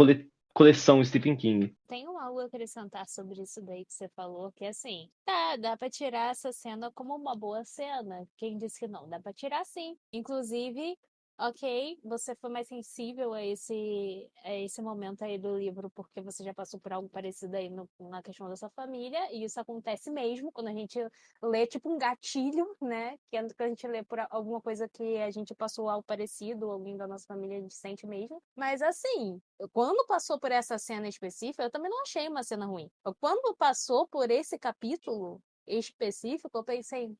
coleção Stephen King. Tenho algo a acrescentar sobre isso daí que você falou, que assim, tá, dá pra tirar essa cena como uma boa cena. Quem disse que não? Dá pra tirar sim. Inclusive, Ok, você foi mais sensível a esse momento aí do livro, porque você já passou por algo parecido aí na questão da sua família, e isso acontece mesmo quando a gente lê tipo um gatilho, né? Que é quando a gente lê por alguma coisa que a gente passou algo parecido, ou alguém da nossa família a gente sente mesmo. Mas assim, quando passou por essa cena específica, eu também não achei uma cena ruim. Quando passou por esse capítulo específico, eu pensei,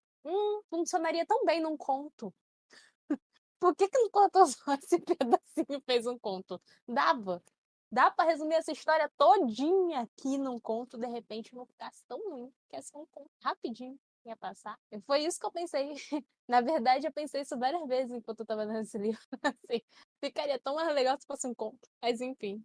funcionaria tão bem num conto. Por que não contou só esse pedacinho e fez um conto? Dava. Dá pra resumir essa história todinha aqui num conto, de repente não ficasse tão ruim. Quer ser um conto rapidinho, ia passar. E foi isso que eu pensei. Na verdade, eu pensei isso várias vezes enquanto eu tava lendo esse livro. Assim, ficaria tão mais legal se fosse um conto. Mas enfim.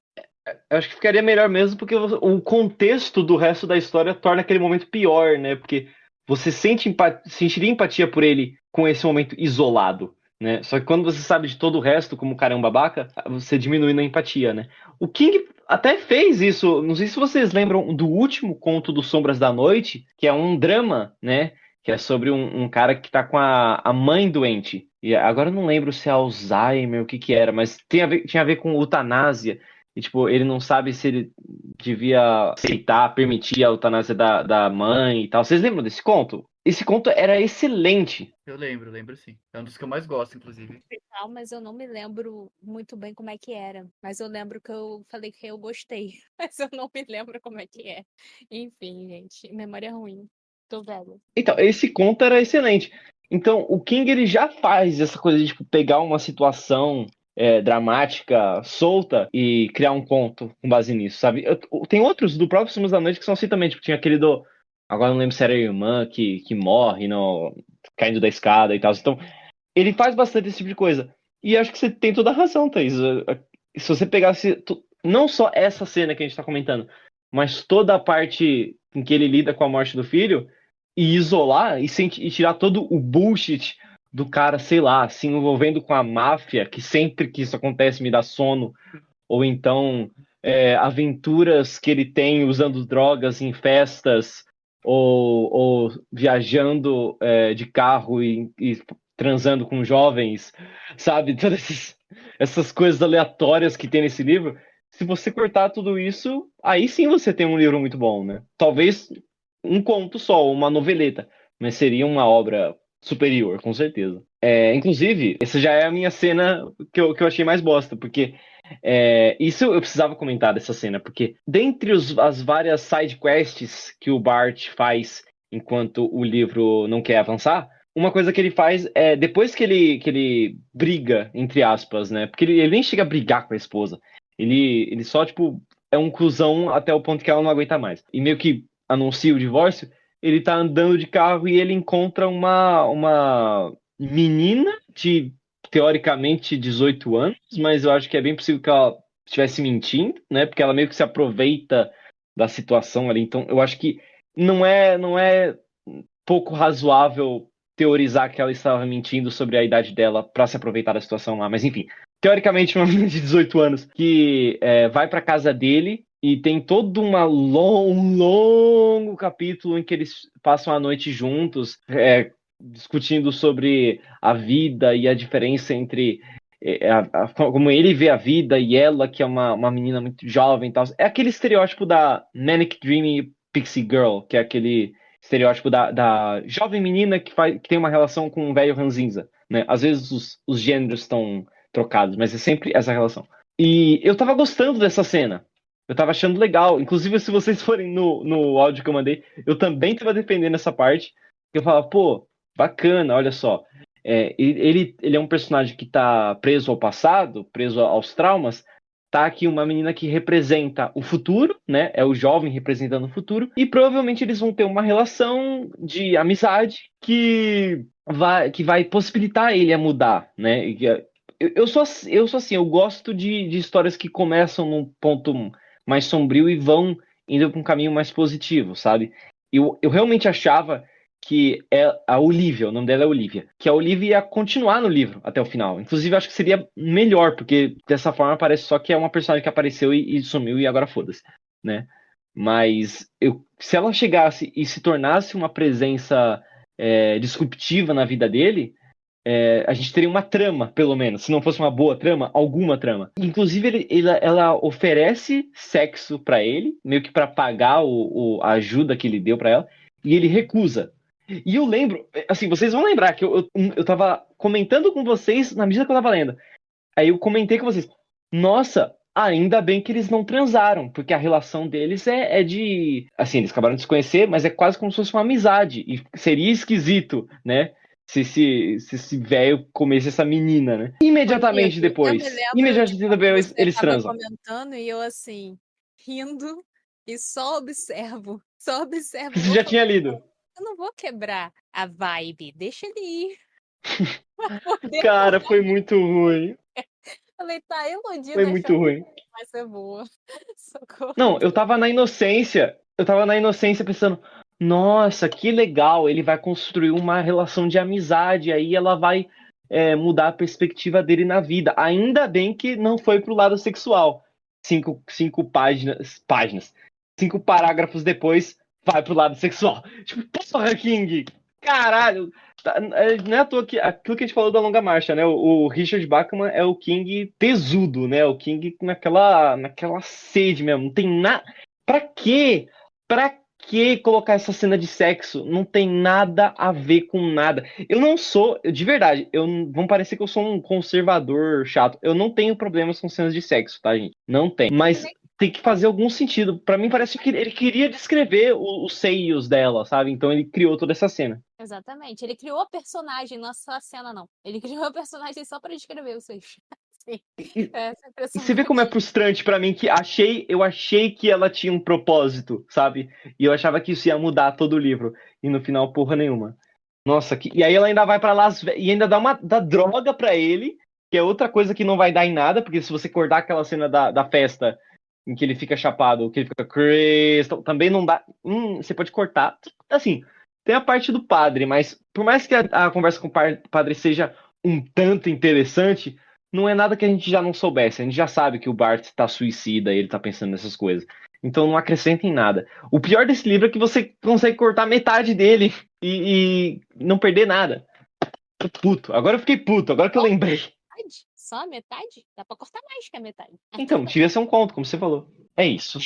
Eu acho que ficaria melhor mesmo porque o contexto do resto da história torna aquele momento pior, né? Porque você sentiria empatia por ele com esse momento isolado, né? Só que quando você sabe de todo o resto, como o cara é um babaca, você diminui na empatia, né? O King até fez isso, não sei se vocês lembram do último conto do Sombras da Noite, que é um drama, né? Que é sobre um cara que tá com a mãe doente. E agora eu não lembro se é Alzheimer, o que que era, mas tinha a ver com eutanásia. E, tipo, ele não sabe se ele devia aceitar, permitir a eutanásia da mãe e tal. Vocês lembram desse conto? Esse conto era excelente. Eu lembro sim. É um dos que eu mais gosto, inclusive. Tal, mas eu não me lembro muito bem como é que era. Mas eu lembro que eu falei que eu gostei. Mas eu não me lembro como é que é. Enfim, gente, memória ruim. Tô velha. Então, esse conto era excelente. Então, o King ele já faz essa coisa de tipo, pegar uma situação dramática, solta, e criar um conto com base nisso, sabe? Tem outros do próprio Filmes da Noite que são assim também. Tipo, tinha aquele do. Agora eu não lembro se era a irmã que morre no, caindo da escada e tal. Então, ele faz bastante esse tipo de coisa. E acho que você tem toda a razão, Thaís. Se você pegasse não só essa cena que a gente tá comentando, mas toda a parte em que ele lida com a morte do filho, e isolar e tirar todo o bullshit do cara, sei lá, se envolvendo com a máfia, que sempre que isso acontece me dá sono, ou então aventuras que ele tem usando drogas em festas, ou viajando de carro e transando com jovens, sabe? Todas essas coisas aleatórias que tem nesse livro. Se você cortar tudo isso, aí sim você tem um livro muito bom, né? Talvez um conto só, uma noveleta, mas seria uma obra superior, com certeza. Inclusive, essa já é a minha cena que eu achei mais bosta, porque isso eu precisava comentar dessa cena, porque dentre as várias side quests que o Bart faz enquanto o livro não quer avançar, uma coisa que ele faz é, depois que ele briga, entre aspas, né? Porque ele nem chega a brigar com a esposa. Ele só, tipo, é um cuzão até o ponto que ela não aguenta mais. E meio que anuncia o divórcio, ele tá andando de carro e ele encontra uma menina de teoricamente 18 anos, mas eu acho que é bem possível que ela estivesse mentindo, né? Porque ela meio que se aproveita da situação ali. Então, eu acho que não é pouco razoável teorizar que ela estava mentindo sobre a idade dela para se aproveitar da situação lá. Mas enfim, teoricamente uma menina de 18 anos que vai para casa dele e tem todo um longo capítulo em que eles passam a noite juntos, discutindo sobre a vida e a diferença entre como ele vê a vida e ela, que é uma menina muito jovem e tal. É aquele estereótipo da Manic Dreamy Pixie Girl, que é aquele estereótipo da jovem menina que tem uma relação com um velho ranzinza, né? Às vezes os gêneros estão trocados, mas é sempre essa relação. E eu tava gostando dessa cena. Eu tava achando legal. Inclusive, se vocês forem no áudio que eu mandei, eu também tava defendendo essa parte. Eu falava, pô, bacana, olha só. Ele é um personagem que tá preso ao passado, preso aos traumas. Tá aqui uma menina que representa o futuro, né? É o jovem representando o futuro. E provavelmente eles vão ter uma relação de amizade que vai possibilitar ele a mudar, né? Eu sou assim, eu gosto de histórias que começam num ponto mais sombrio e vão indo para um caminho mais positivo, sabe? Eu realmente achava que a Olivia, o nome dela é Olivia, que a Olivia ia continuar no livro até o final. Inclusive, acho que seria melhor, porque dessa forma parece só que é uma personagem que apareceu e sumiu e agora foda-se, né? Mas se ela chegasse e se tornasse uma presença disruptiva na vida dele, a gente teria uma trama, pelo menos. Se não fosse uma boa trama, alguma trama. Inclusive, ela oferece sexo pra ele, meio que pra pagar a ajuda que ele deu pra ela, e ele recusa. E eu lembro, assim, vocês vão lembrar que eu tava comentando com vocês na medida que eu tava lendo. Aí eu comentei com vocês, nossa, ainda bem que eles não transaram, porque a relação deles é de. Assim, eles acabaram de se conhecer, mas é quase como se fosse uma amizade. E seria esquisito, né? Se esse velho comesse essa menina, né? Imediatamente Rodrigo, eu me depois. lembro de Imediatamente quando depois, você eles estava transam. comentando e eu assim, rindo e só observo, só observo. Você Vou já falar, tinha lido. eu não vou quebrar a vibe, deixa ele ir. Pra poder Cara, falar. foi muito ruim. Falei, tá Foi iludindo muito achando que ruim. vai ser boa. Socorro. Não, eu tava na inocência. Eu tava na inocência pensando, nossa, que legal, ele vai construir uma relação de amizade, aí ela vai mudar a perspectiva dele na vida. Ainda bem que não foi pro lado sexual. Cinco páginas. 5 parágrafos depois, vai pro lado sexual. Tipo, porra, King! Caralho! Não é à toa que aquilo que a gente falou da longa marcha, né? O Richard Bachman é o King tesudo, né? O King naquela sede mesmo. Não tem nada. Pra quê? Pra que colocar essa cena de sexo? Não tem nada a ver com nada. Eu não sou, de verdade, vão parecer que eu sou um conservador chato. Eu não tenho problemas com cenas de sexo, tá, gente? Não tem. Mas tem que fazer algum sentido. Pra mim parece que ele queria descrever os seios dela, sabe? Então ele criou toda essa cena. Exatamente. Ele criou a personagem, não só a cena, não. Ele criou a personagem só pra descrever os seus. Sim. Essa é a E impressão você que vê eu como é tive. frustrante pra mim que eu achei que ela tinha um propósito, sabe? E eu achava que isso ia mudar todo o livro. E no final, porra nenhuma. Nossa, e aí ela ainda vai pra Las Vegas e ainda dá droga pra ele, que é outra coisa que não vai dar em nada, porque se você cortar aquela cena da festa em que ele fica chapado, que ele fica crystal, também não dá. Você pode cortar. Assim, tem a parte do padre, mas por mais que a conversa com o padre seja um tanto interessante, não é nada que a gente já não soubesse. A gente já sabe que o Bart tá suicida e ele tá pensando nessas coisas. Então não acrescenta em nada. O pior desse livro é que você consegue cortar metade dele e não perder nada. Tô puto. Agora eu fiquei puto, agora que eu lembrei. Metade? Só a metade? Dá pra cortar mais que a metade. Mas Então, tudo bem. devia ser um conto, como você falou. É isso.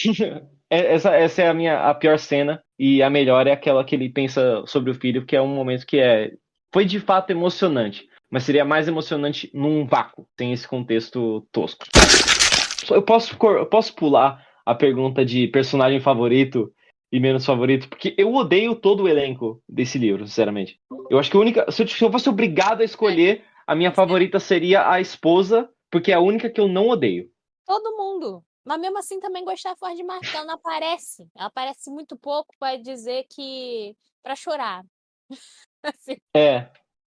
Essa é a pior cena. E a melhor é aquela que ele pensa sobre o filho, que é um momento que foi de fato emocionante. Mas seria mais emocionante num vácuo, sem esse contexto tosco. Eu posso pular a pergunta de personagem favorito e menos favorito, porque eu odeio todo o elenco desse livro, sinceramente. Eu acho que a única. Se eu fosse obrigado a escolher, a minha favorita seria a esposa, porque é a única que eu não odeio. Todo mundo. Mas mesmo assim também gostar forte demais, porque ela não aparece. Ela aparece muito pouco pra dizer que. Pra chorar. Assim,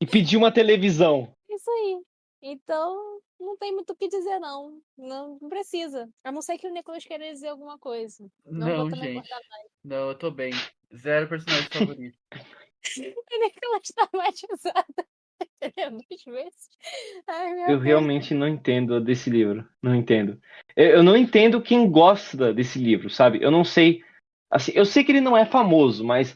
E pedir uma televisão. isso aí. Então, não tem muito o que dizer, não. Não precisa. A não ser que o Nicolas queira dizer alguma coisa. Não vou Não, também gente. cortar mais. Não, eu tô bem. 0 personagem favorito. O Nicolas tá traumatizado. Entendeu? 2 vezes. Ai, meu Eu Deus. realmente não entendo desse livro. Não entendo. Eu não entendo quem gosta desse livro, sabe? Eu não sei. Assim, eu sei que ele não é famoso, mas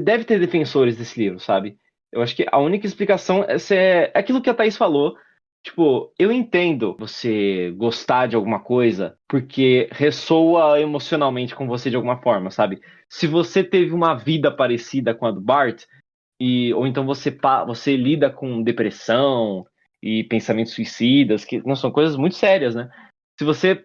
deve ter defensores desse livro, sabe? Eu acho que a única explicação é aquilo que a Thaís falou. Tipo, eu entendo você gostar de alguma coisa porque ressoa emocionalmente com você de alguma forma, sabe? Se você teve uma vida parecida com a do Bart, ou então você lida com depressão e pensamentos suicidas, que não são coisas muito sérias, né? Se você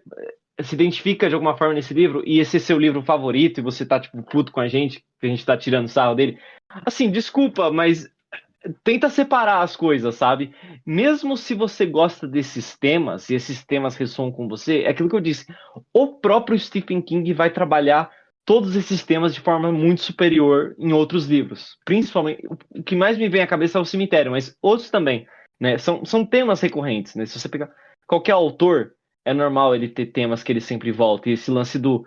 se identifica de alguma forma nesse livro e esse é seu livro favorito e você tá tipo puto com a gente, que a gente tá tirando sarro dele, assim, desculpa, mas tenta separar as coisas, sabe? Mesmo se você gosta desses temas e esses temas ressoam com você, é aquilo que eu disse. O próprio Stephen King vai trabalhar todos esses temas de forma muito superior em outros livros. Principalmente, o que mais me vem à cabeça é o Cemitério, mas outros também, né? São temas recorrentes, né? Se você pegar qualquer autor, é normal ele ter temas que ele sempre volta. E esse lance do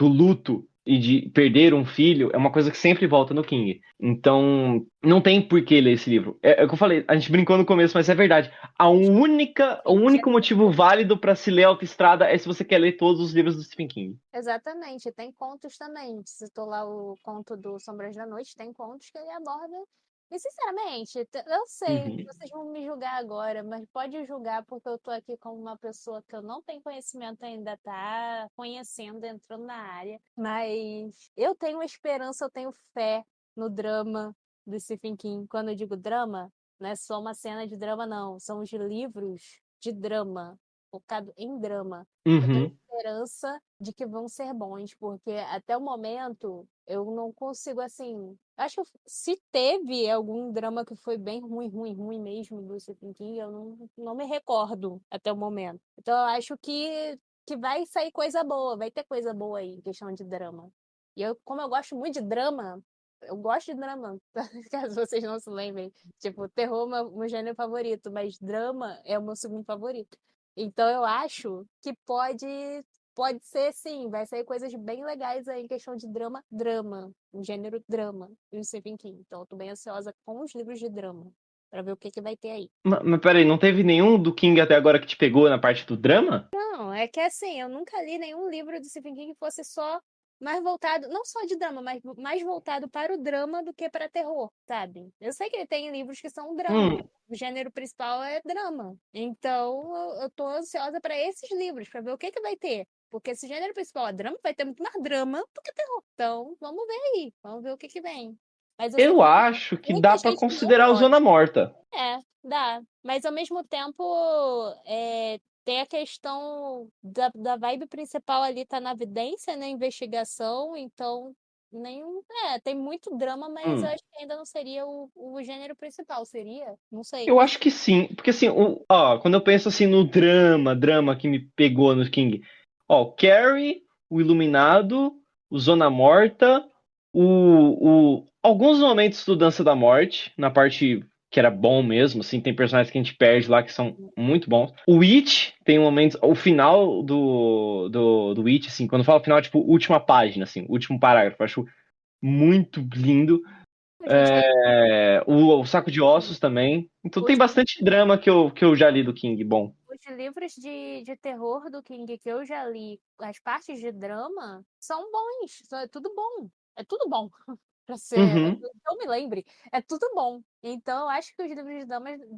luto e de perder um filho é uma coisa que sempre volta no King. Então, não tem por que ler esse livro. É o que eu falei, a gente brincou no começo, mas é verdade. O único motivo válido para se ler Autoestrada é se você quer ler todos os livros do Stephen King. Exatamente, tem contos também. Citou lá o conto do Sombras da Noite, tem contos que ele aborda E sinceramente, eu sei, Uhum. vocês vão me julgar agora, mas pode julgar porque eu tô aqui como uma pessoa que eu não tenho conhecimento ainda, tá conhecendo, entrando na área. Mas eu tenho esperança, eu tenho fé no drama do Stephen King. Quando eu digo drama, não é só uma cena de drama, não. São os livros de drama, focado em drama. Eu tenho Uhum. esperança de que vão ser bons, porque até o momento eu não consigo, assim. Acho que se teve algum drama que foi bem ruim, ruim, ruim mesmo do Stephen King, eu não me recordo até o momento. Então eu acho que vai sair coisa boa, vai ter coisa boa aí em questão de drama. E eu, como eu gosto muito de drama, eu gosto de drama, caso vocês não se lembrem. Tipo, terror é meu gênero favorito, mas drama é o meu segundo favorito. Então eu acho que pode ser sim, vai sair coisas bem legais aí em questão de drama, drama, um gênero drama, do Stephen King. Então eu tô bem ansiosa com os livros de drama, pra ver o que que vai ter aí. Mas peraí, não teve nenhum do King até agora que te pegou na parte do drama? Não, é que assim, eu nunca li nenhum livro do Stephen King que fosse só mais voltado, não só de drama, mas mais voltado para o drama do que para terror, sabe? Eu sei que ele tem livros que são drama. Hum, O gênero principal é drama. Então, eu tô ansiosa para esses livros, para ver o que que vai ter. Porque se o gênero principal é drama, vai ter muito mais drama do que terror. Então, vamos ver aí. Vamos ver o que que vem. Mas eu sei eu que acho que muita dá pra gente não considerar o gosta. Zona Morta. É, dá. Mas ao mesmo tempo, tem a questão da vibe principal ali tá na evidência, né? Investigação, então nenhum. Tem muito drama, mas eu Hum, acho que ainda não seria o gênero principal, seria? Não sei. eu acho que sim, porque assim, quando eu penso assim no drama que me pegou no King, ó, o Carrie, o Iluminado, o Zona Morta, alguns momentos do Dança da Morte, na parte que era bom mesmo, assim, tem personagens que a gente perde lá que são muito bons. O Witch tem momentos, o final do Witch, assim, quando eu falo final, tipo, última página, assim, último parágrafo, eu acho muito lindo. A gente tem O Saco de Ossos também. Então tem os, bastante drama que eu já li do King, bom. os livros de terror do King que eu já li, as partes de drama, são bons. É tudo bom. É tudo bom. Pra ser, Uhum. que eu me lembre, é tudo bom. Então, eu acho que os livros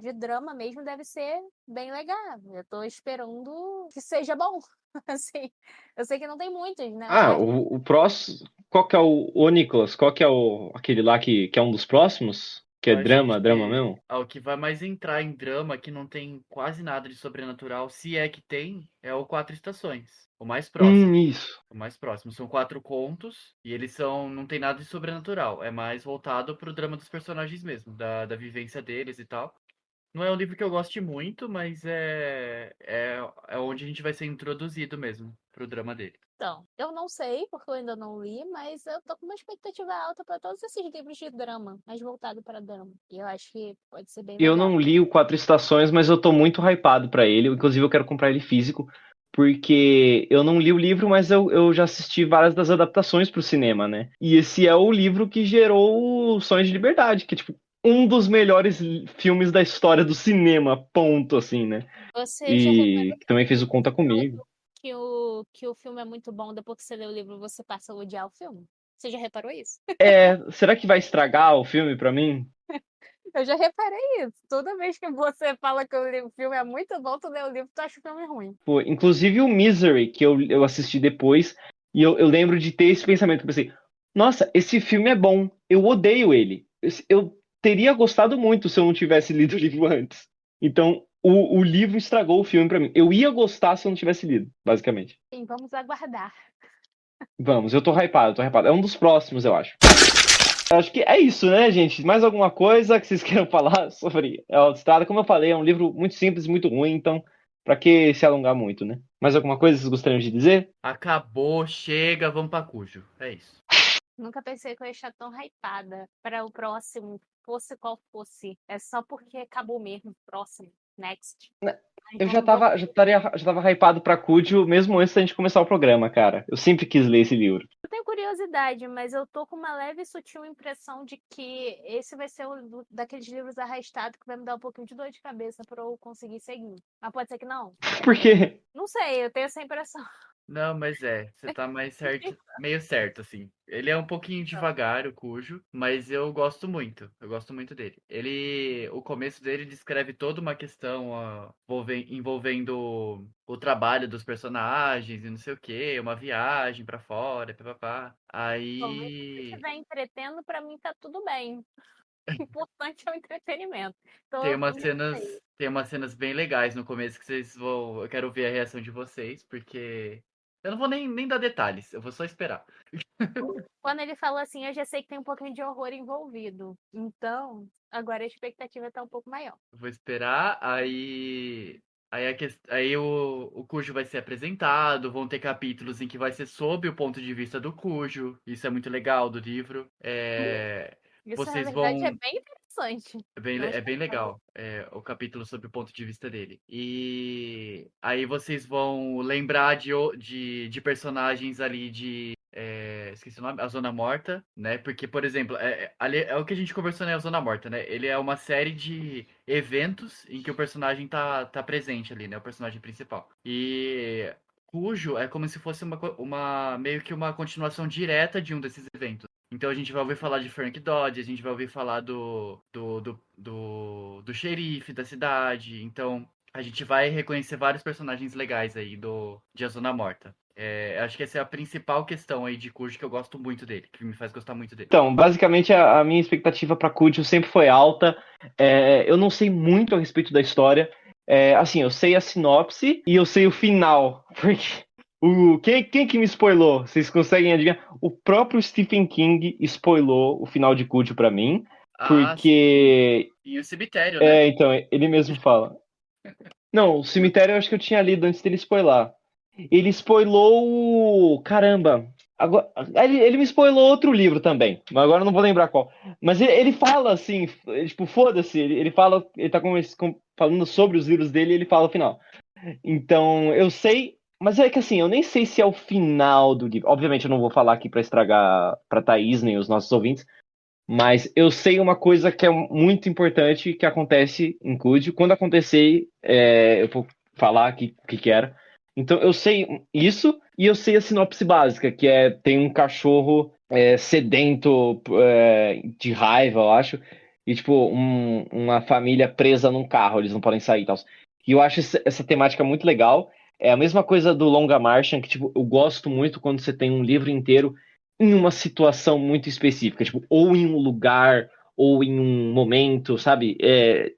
de drama mesmo deve ser bem legal. Eu tô esperando que seja bom. Assim, eu sei que não tem muitos, né? Ah, Mas o próximo. Qual que é o Nicholas? Qual que é aquele lá que é um dos próximos? Que Eu é acho drama que mesmo? o que vai mais entrar em drama, que não tem quase nada de sobrenatural, se é que tem, é o Quatro Estações. O mais próximo. Isso. O mais próximo. São 4 contos e eles são. Não tem nada de sobrenatural. É mais voltado pro drama dos personagens mesmo, da vivência deles e tal. Não é um livro que eu goste muito, mas é onde a gente vai ser introduzido mesmo pro drama dele. então, eu não sei, porque eu ainda não li, mas eu tô com uma expectativa alta para todos esses livros de drama, mais voltado para drama. E eu acho que pode ser bem Eu legal. não li o Quatro Estações, mas eu tô muito hypado pra ele. Inclusive, eu quero comprar ele físico. Porque eu não li o livro, mas eu já assisti várias das adaptações pro cinema, né? E esse é o livro que gerou o Sonhos de Liberdade, que é, tipo, um dos melhores filmes da história do cinema, ponto, assim, né? Você já E reparou que também fez o Conta Comigo. que o filme é muito bom, depois que você lê o livro, você passa a odiar o filme? Você já reparou isso? Será que vai estragar o filme pra mim? Eu já reparei isso. Toda vez que você fala que o filme é muito bom, tu lê o livro, tu acha o filme ruim. Pô, inclusive o Misery, que eu assisti depois, e eu lembro de ter esse pensamento, que eu pensei, nossa, esse filme é bom, eu odeio ele. Eu teria gostado muito se eu não tivesse lido o livro antes. Então, o livro estragou o filme pra mim. Eu ia gostar se eu não tivesse lido, basicamente. Sim, vamos aguardar. Vamos, eu tô hypado, tô hypado. É um dos próximos, eu acho. Eu acho que é isso, né, gente? Mais alguma coisa que vocês queiram falar sobre A Autoestrada? Como eu falei, é um livro muito simples e muito ruim, então pra que se alongar muito, né? Mais alguma coisa que vocês gostariam de dizer? Acabou, chega, vamos pra Cujo. É isso. Nunca pensei que eu ia estar tão hypada para o próximo, fosse qual fosse. É só porque acabou mesmo. Próximo. Next. Eu Então, vamos. já tava hypado pra Cúdio mesmo antes da gente começar o programa, cara. Eu sempre quis ler esse livro. Eu tenho curiosidade, mas eu tô com uma leve e sutil impressão de que esse vai ser daqueles livros arrastados que vai me dar um pouquinho de dor de cabeça para eu conseguir seguir. Mas pode ser que não. Por quê? Não sei, eu tenho essa impressão. Não, mas você tá mais certo, meio certo, assim. Ele é um pouquinho devagar, o Cujo, mas eu gosto muito. Eu gosto muito dele. O começo dele descreve toda uma questão envolvendo o trabalho dos personagens e não sei o quê, uma viagem pra fora, papapá. Bom, mas se Aí estiver entretendo, pra mim tá tudo bem. O importante é o entretenimento. Então tem eu umas gostei. cenas bem legais no começo que eu quero ver a reação de vocês, porque eu não vou nem dar detalhes, eu vou só esperar. Quando ele falou assim, eu já sei que tem um pouquinho de horror envolvido. Então, agora a expectativa tá um pouco maior. Vou esperar, aí o Cujo vai ser apresentado, vão ter capítulos em que vai ser sob o ponto de vista do Cujo, isso é muito legal do livro. Isso, na Vocês verdade, é vão bem interessante. Não é bem esperava. legal, o capítulo sobre o ponto de vista dele. E aí vocês vão lembrar de personagens ali esqueci o nome, A Zona Morta, né? Porque, por exemplo, ali é o que a gente conversou, né? A Zona Morta, né? Ele é uma série de eventos em que o personagem tá presente ali, né? O personagem principal. E Cujo é como se fosse meio que uma continuação direta de um desses eventos. Então a gente vai ouvir falar de Frank Dodge, a gente vai ouvir falar do xerife da cidade. Então a gente vai reconhecer vários personagens legais aí de A Zona Morta. Acho que essa é a principal questão aí de Cujo que eu gosto muito dele, que me faz gostar muito dele. Então, basicamente, a minha expectativa para Cúdio sempre foi alta. Eu não sei muito a respeito da história. Assim, eu sei a sinopse e eu sei o final. Porque quem que me spoilou? Vocês conseguem adivinhar? O próprio Stephen King spoilou o final de Cúdio para mim. Ah, sim. Porque. E o cemitério, né? Então, ele mesmo fala. Não, o cemitério eu acho que eu tinha lido antes dele spoiler. Ele spoilou. Caramba! Agora, ele me spoilou outro livro também, mas agora eu não vou lembrar qual. Mas ele fala assim, tipo, foda-se, ele fala, ele tá falando sobre os livros dele e ele fala o final. Então, eu sei, mas é que assim, eu nem sei se é o final do livro. Obviamente eu não vou falar aqui pra estragar pra Thaís nem os nossos ouvintes, mas eu sei uma coisa que é muito importante que acontece em Cud. Quando acontecer, eu vou falar aqui o que era. Então eu sei isso e eu sei a sinopse básica, que tem um cachorro sedento de raiva, eu acho, e tipo uma família presa num carro, eles não podem sair e tal. E eu acho essa temática muito legal. É a mesma coisa do Longa Marcha, que tipo, eu gosto muito quando você tem um livro inteiro em uma situação muito específica, tipo, ou em um lugar, ou em um momento, sabe?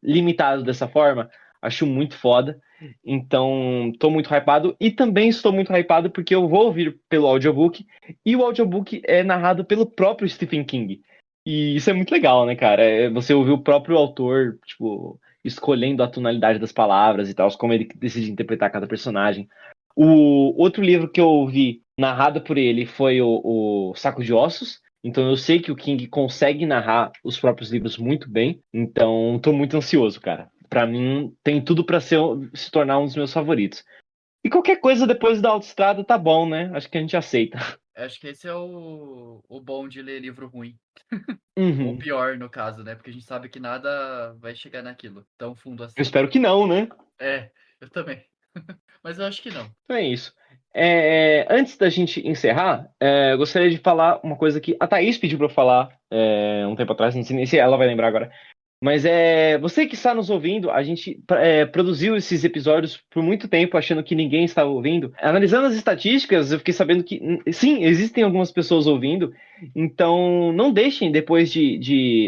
Limitado dessa forma. Acho muito foda. Então, tô muito hypado. E também estou muito hypado porque eu vou ouvir pelo audiobook. E o audiobook é narrado pelo próprio Stephen King. E isso é muito legal, né, cara? Você ouvir o próprio autor, tipo, escolhendo a tonalidade das palavras e tal, como ele decide interpretar cada personagem. O outro livro que eu ouvi narrado por ele foi o Saco de Ossos. Então eu sei que o King consegue narrar os próprios livros muito bem. Então tô muito ansioso, cara. Pra mim tem tudo pra se tornar um dos meus favoritos. E qualquer coisa depois da Autoestrada tá bom, né? Acho que a gente aceita. Acho que esse é o bom de ler livro ruim. Ou Uhum. pior, no caso, né? Porque a gente sabe que nada vai chegar naquilo tão fundo Eu assim. espero que não, né? Eu também. Mas eu acho que não. Então é isso. Antes da gente encerrar, eu gostaria de falar uma coisa que a Thaís pediu pra eu falar um tempo atrás, não sei nem se ela vai lembrar agora. Mas você que está nos ouvindo, a gente produziu esses episódios por muito tempo achando que ninguém estava ouvindo. Analisando as estatísticas, eu fiquei sabendo que sim, existem algumas pessoas ouvindo. Então não deixem depois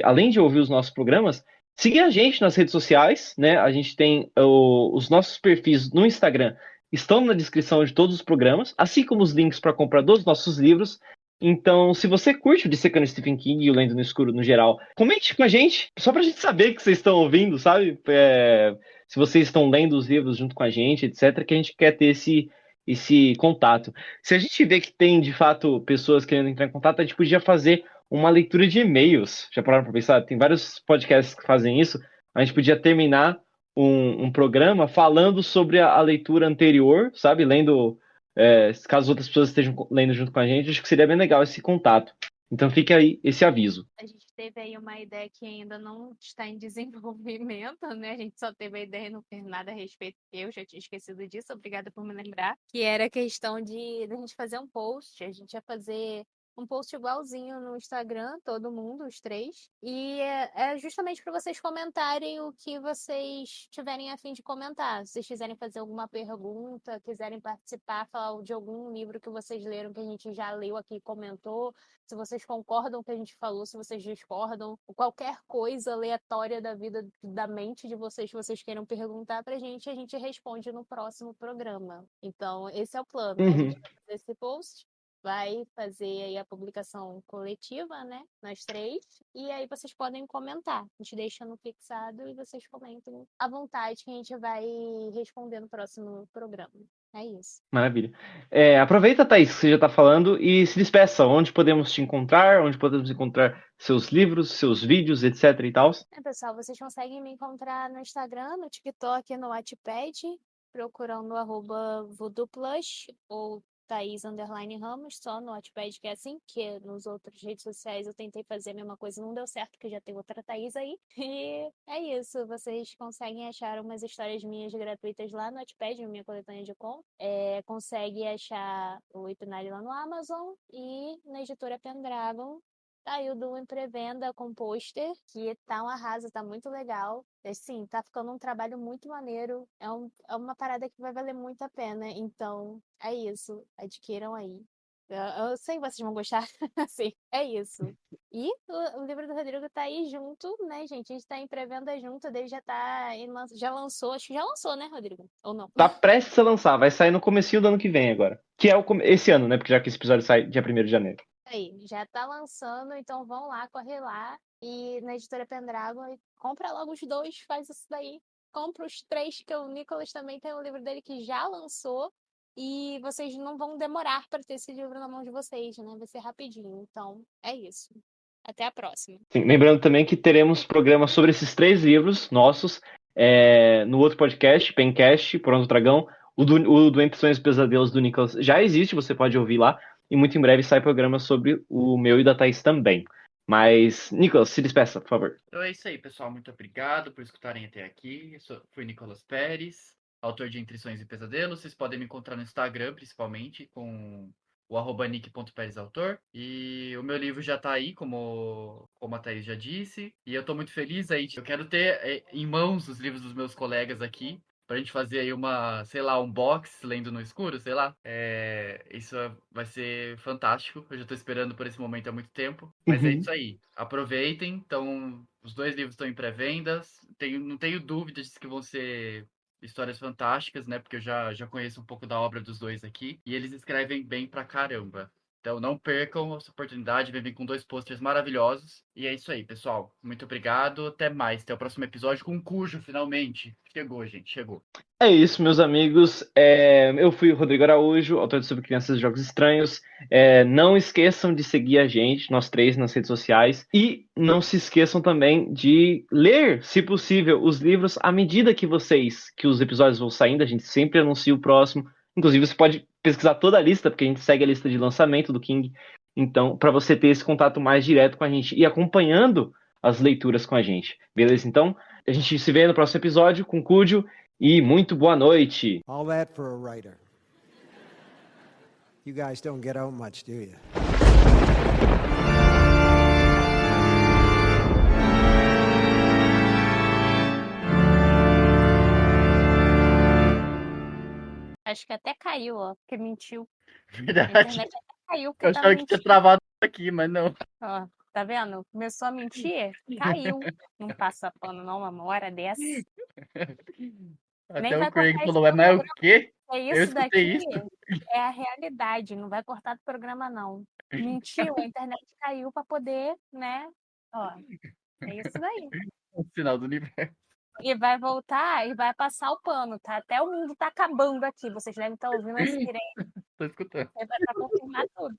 além de ouvir os nossos programas, seguir a gente nas redes sociais, né? A gente tem os nossos perfis no Instagram, estão na descrição de todos os programas, assim como os links para comprar dos nossos livros. Então, se você curte o Dissecando Stephen King e o Lendo no Escuro no geral, comente com a gente, só pra gente saber que vocês estão ouvindo, sabe? Se vocês estão lendo os livros junto com a gente, etc., que a gente quer ter esse contato. Se a gente vê que tem, de fato, pessoas querendo entrar em contato, a gente podia fazer uma leitura de e-mails. Já pararam pra pensar? Tem vários podcasts que fazem isso. A gente podia terminar um programa falando sobre a leitura anterior, sabe? Lendo caso outras pessoas estejam lendo junto com a gente, acho que seria bem legal esse contato. Então fica aí esse aviso. A gente teve aí uma ideia que ainda não está em desenvolvimento, né? A gente só teve a ideia e não fez nada a respeito, porque eu já tinha esquecido disso, obrigada por me lembrar. Que era a questão de a gente fazer um post. A gente ia fazer um post igualzinho no Instagram, todo mundo, os três. E é justamente para vocês comentarem o que vocês tiverem a fim de comentar. Se vocês quiserem fazer alguma pergunta, quiserem participar, falar de algum livro que vocês leram, que a gente já leu aqui e comentou, se vocês concordam com o que a gente falou, se vocês discordam, qualquer coisa aleatória da vida, da mente de vocês que vocês queiram perguntar pra gente, a gente responde no próximo programa. Então, esse é o plano. A Uhum. gente vai fazer esse post, vai fazer aí a publicação coletiva, né? Nós três. E aí vocês podem comentar. A gente deixa no fixado e vocês comentam à vontade que a gente vai responder no próximo programa. É isso. Maravilha. Aproveita, Thaís, que você já está falando e se despeça. Onde podemos te encontrar? Onde podemos encontrar seus livros, seus vídeos, etc e tal? Pessoal, vocês conseguem me encontrar no Instagram, no TikTok, no Wattpad, procurando @VoodooPlush ou Thaís_Ramos, só no Wattpad que é assim, que nos outras redes sociais eu tentei fazer a mesma coisa, não deu certo, porque já tem outra Thaís aí. E é isso, vocês conseguem achar umas histórias minhas gratuitas lá no Wattpad, na minha coletânea de contos. Consegue achar o Ipinari lá no Amazon e na editora Pendragon. Saiu do em pré-venda com pôster, que tá um arraso, tá muito legal. Assim, tá ficando um trabalho muito maneiro. É uma parada que vai valer muito a pena. Então, é isso. Adquiram aí. Eu sei que vocês vão gostar. Assim, é isso. E o livro do Rodrigo tá aí junto, né, gente? A gente tá em pré-venda junto, dele já tá já lançou, acho que já lançou, né, Rodrigo? Ou não? Tá prestes a lançar, vai sair no comecinho do ano que vem agora. Que é esse ano, né? Porque já que esse episódio sai dia 1º de janeiro. Aí, já tá lançando, então vão lá, corre lá. E na editora Pendragon, e compra logo os dois, faz isso daí. Compra os três, que o Nicolas também tem um livro dele que já lançou. E vocês não vão demorar para ter esse livro na mão de vocês, né? Vai ser rapidinho. Então, é isso. Até a próxima. Sim, lembrando também que teremos programas sobre esses 3 livros nossos no outro podcast, Pencast, Pronto Dragão. O do Entre Sonhos e Pesadelos do Nicolas já existe, você pode ouvir lá. E muito em breve sai programa sobre o meu e da Thaís também. Mas, Nicolas, se despeça, por favor. Então é isso aí, pessoal. Muito obrigado por escutarem até aqui. Fui Nicolas Pérez, autor de Entre Sonhos e Pesadelos. Vocês podem me encontrar no Instagram, principalmente, com o @nick.peresautor. E o meu livro já tá aí, como a Thaís já disse. E eu tô muito feliz aí. Eu quero ter em mãos os livros dos meus colegas aqui, pra gente fazer aí sei lá, um box lendo no escuro, sei lá. Isso vai ser fantástico. Eu já tô esperando por esse momento há muito tempo. Mas é isso aí. Aproveitem. Então, os 2 livros estão em pré-vendas. Não tenho dúvidas de que vão ser histórias fantásticas, né? Porque eu já conheço um pouco da obra dos 2 aqui. E eles escrevem bem pra caramba. Então não percam essa oportunidade, vem com 2 posters maravilhosos. E é isso aí, pessoal. Muito obrigado, até mais. Até o próximo episódio com o Cujo, finalmente. Chegou, gente, chegou. É isso, meus amigos. Eu fui o Rodrigo Araújo, autor de Sobre Crianças e Jogos Estranhos. Não esqueçam de seguir a gente, nós 3, nas redes sociais. E não se esqueçam também de ler, se possível, os livros à medida que os episódios vão saindo. A gente sempre anuncia o próximo. Inclusive, você pode pesquisar toda a lista, porque a gente segue a lista de lançamento do King. Então, para você ter esse contato mais direto com a gente e acompanhando as leituras com a gente. Beleza? Então, a gente se vê no próximo episódio com o Cúdio. E muito boa noite. All that for a writer. You guys don't get out much, do you? Acho que até caiu, ó, porque mentiu. A Verdade. internet até caiu, porque Eu tava achava que tinha mentindo. travado aqui, mas não. Ó, tá vendo? Começou a mentir, caiu. Não passa pano não, uma hora dessa. Nem Até vai o Craig cortar falou, esse mas o quê? É Eu isso daqui escutei isso. é a realidade, não vai cortar do programa, não. Mentiu, a internet caiu para poder, né? Ó, é isso daí. O sinal do universo. E vai voltar e vai passar o pano, tá? Até o mundo tá acabando aqui. Vocês devem estar ouvindo a sirene. Tô escutando. Vai confirmar tudo.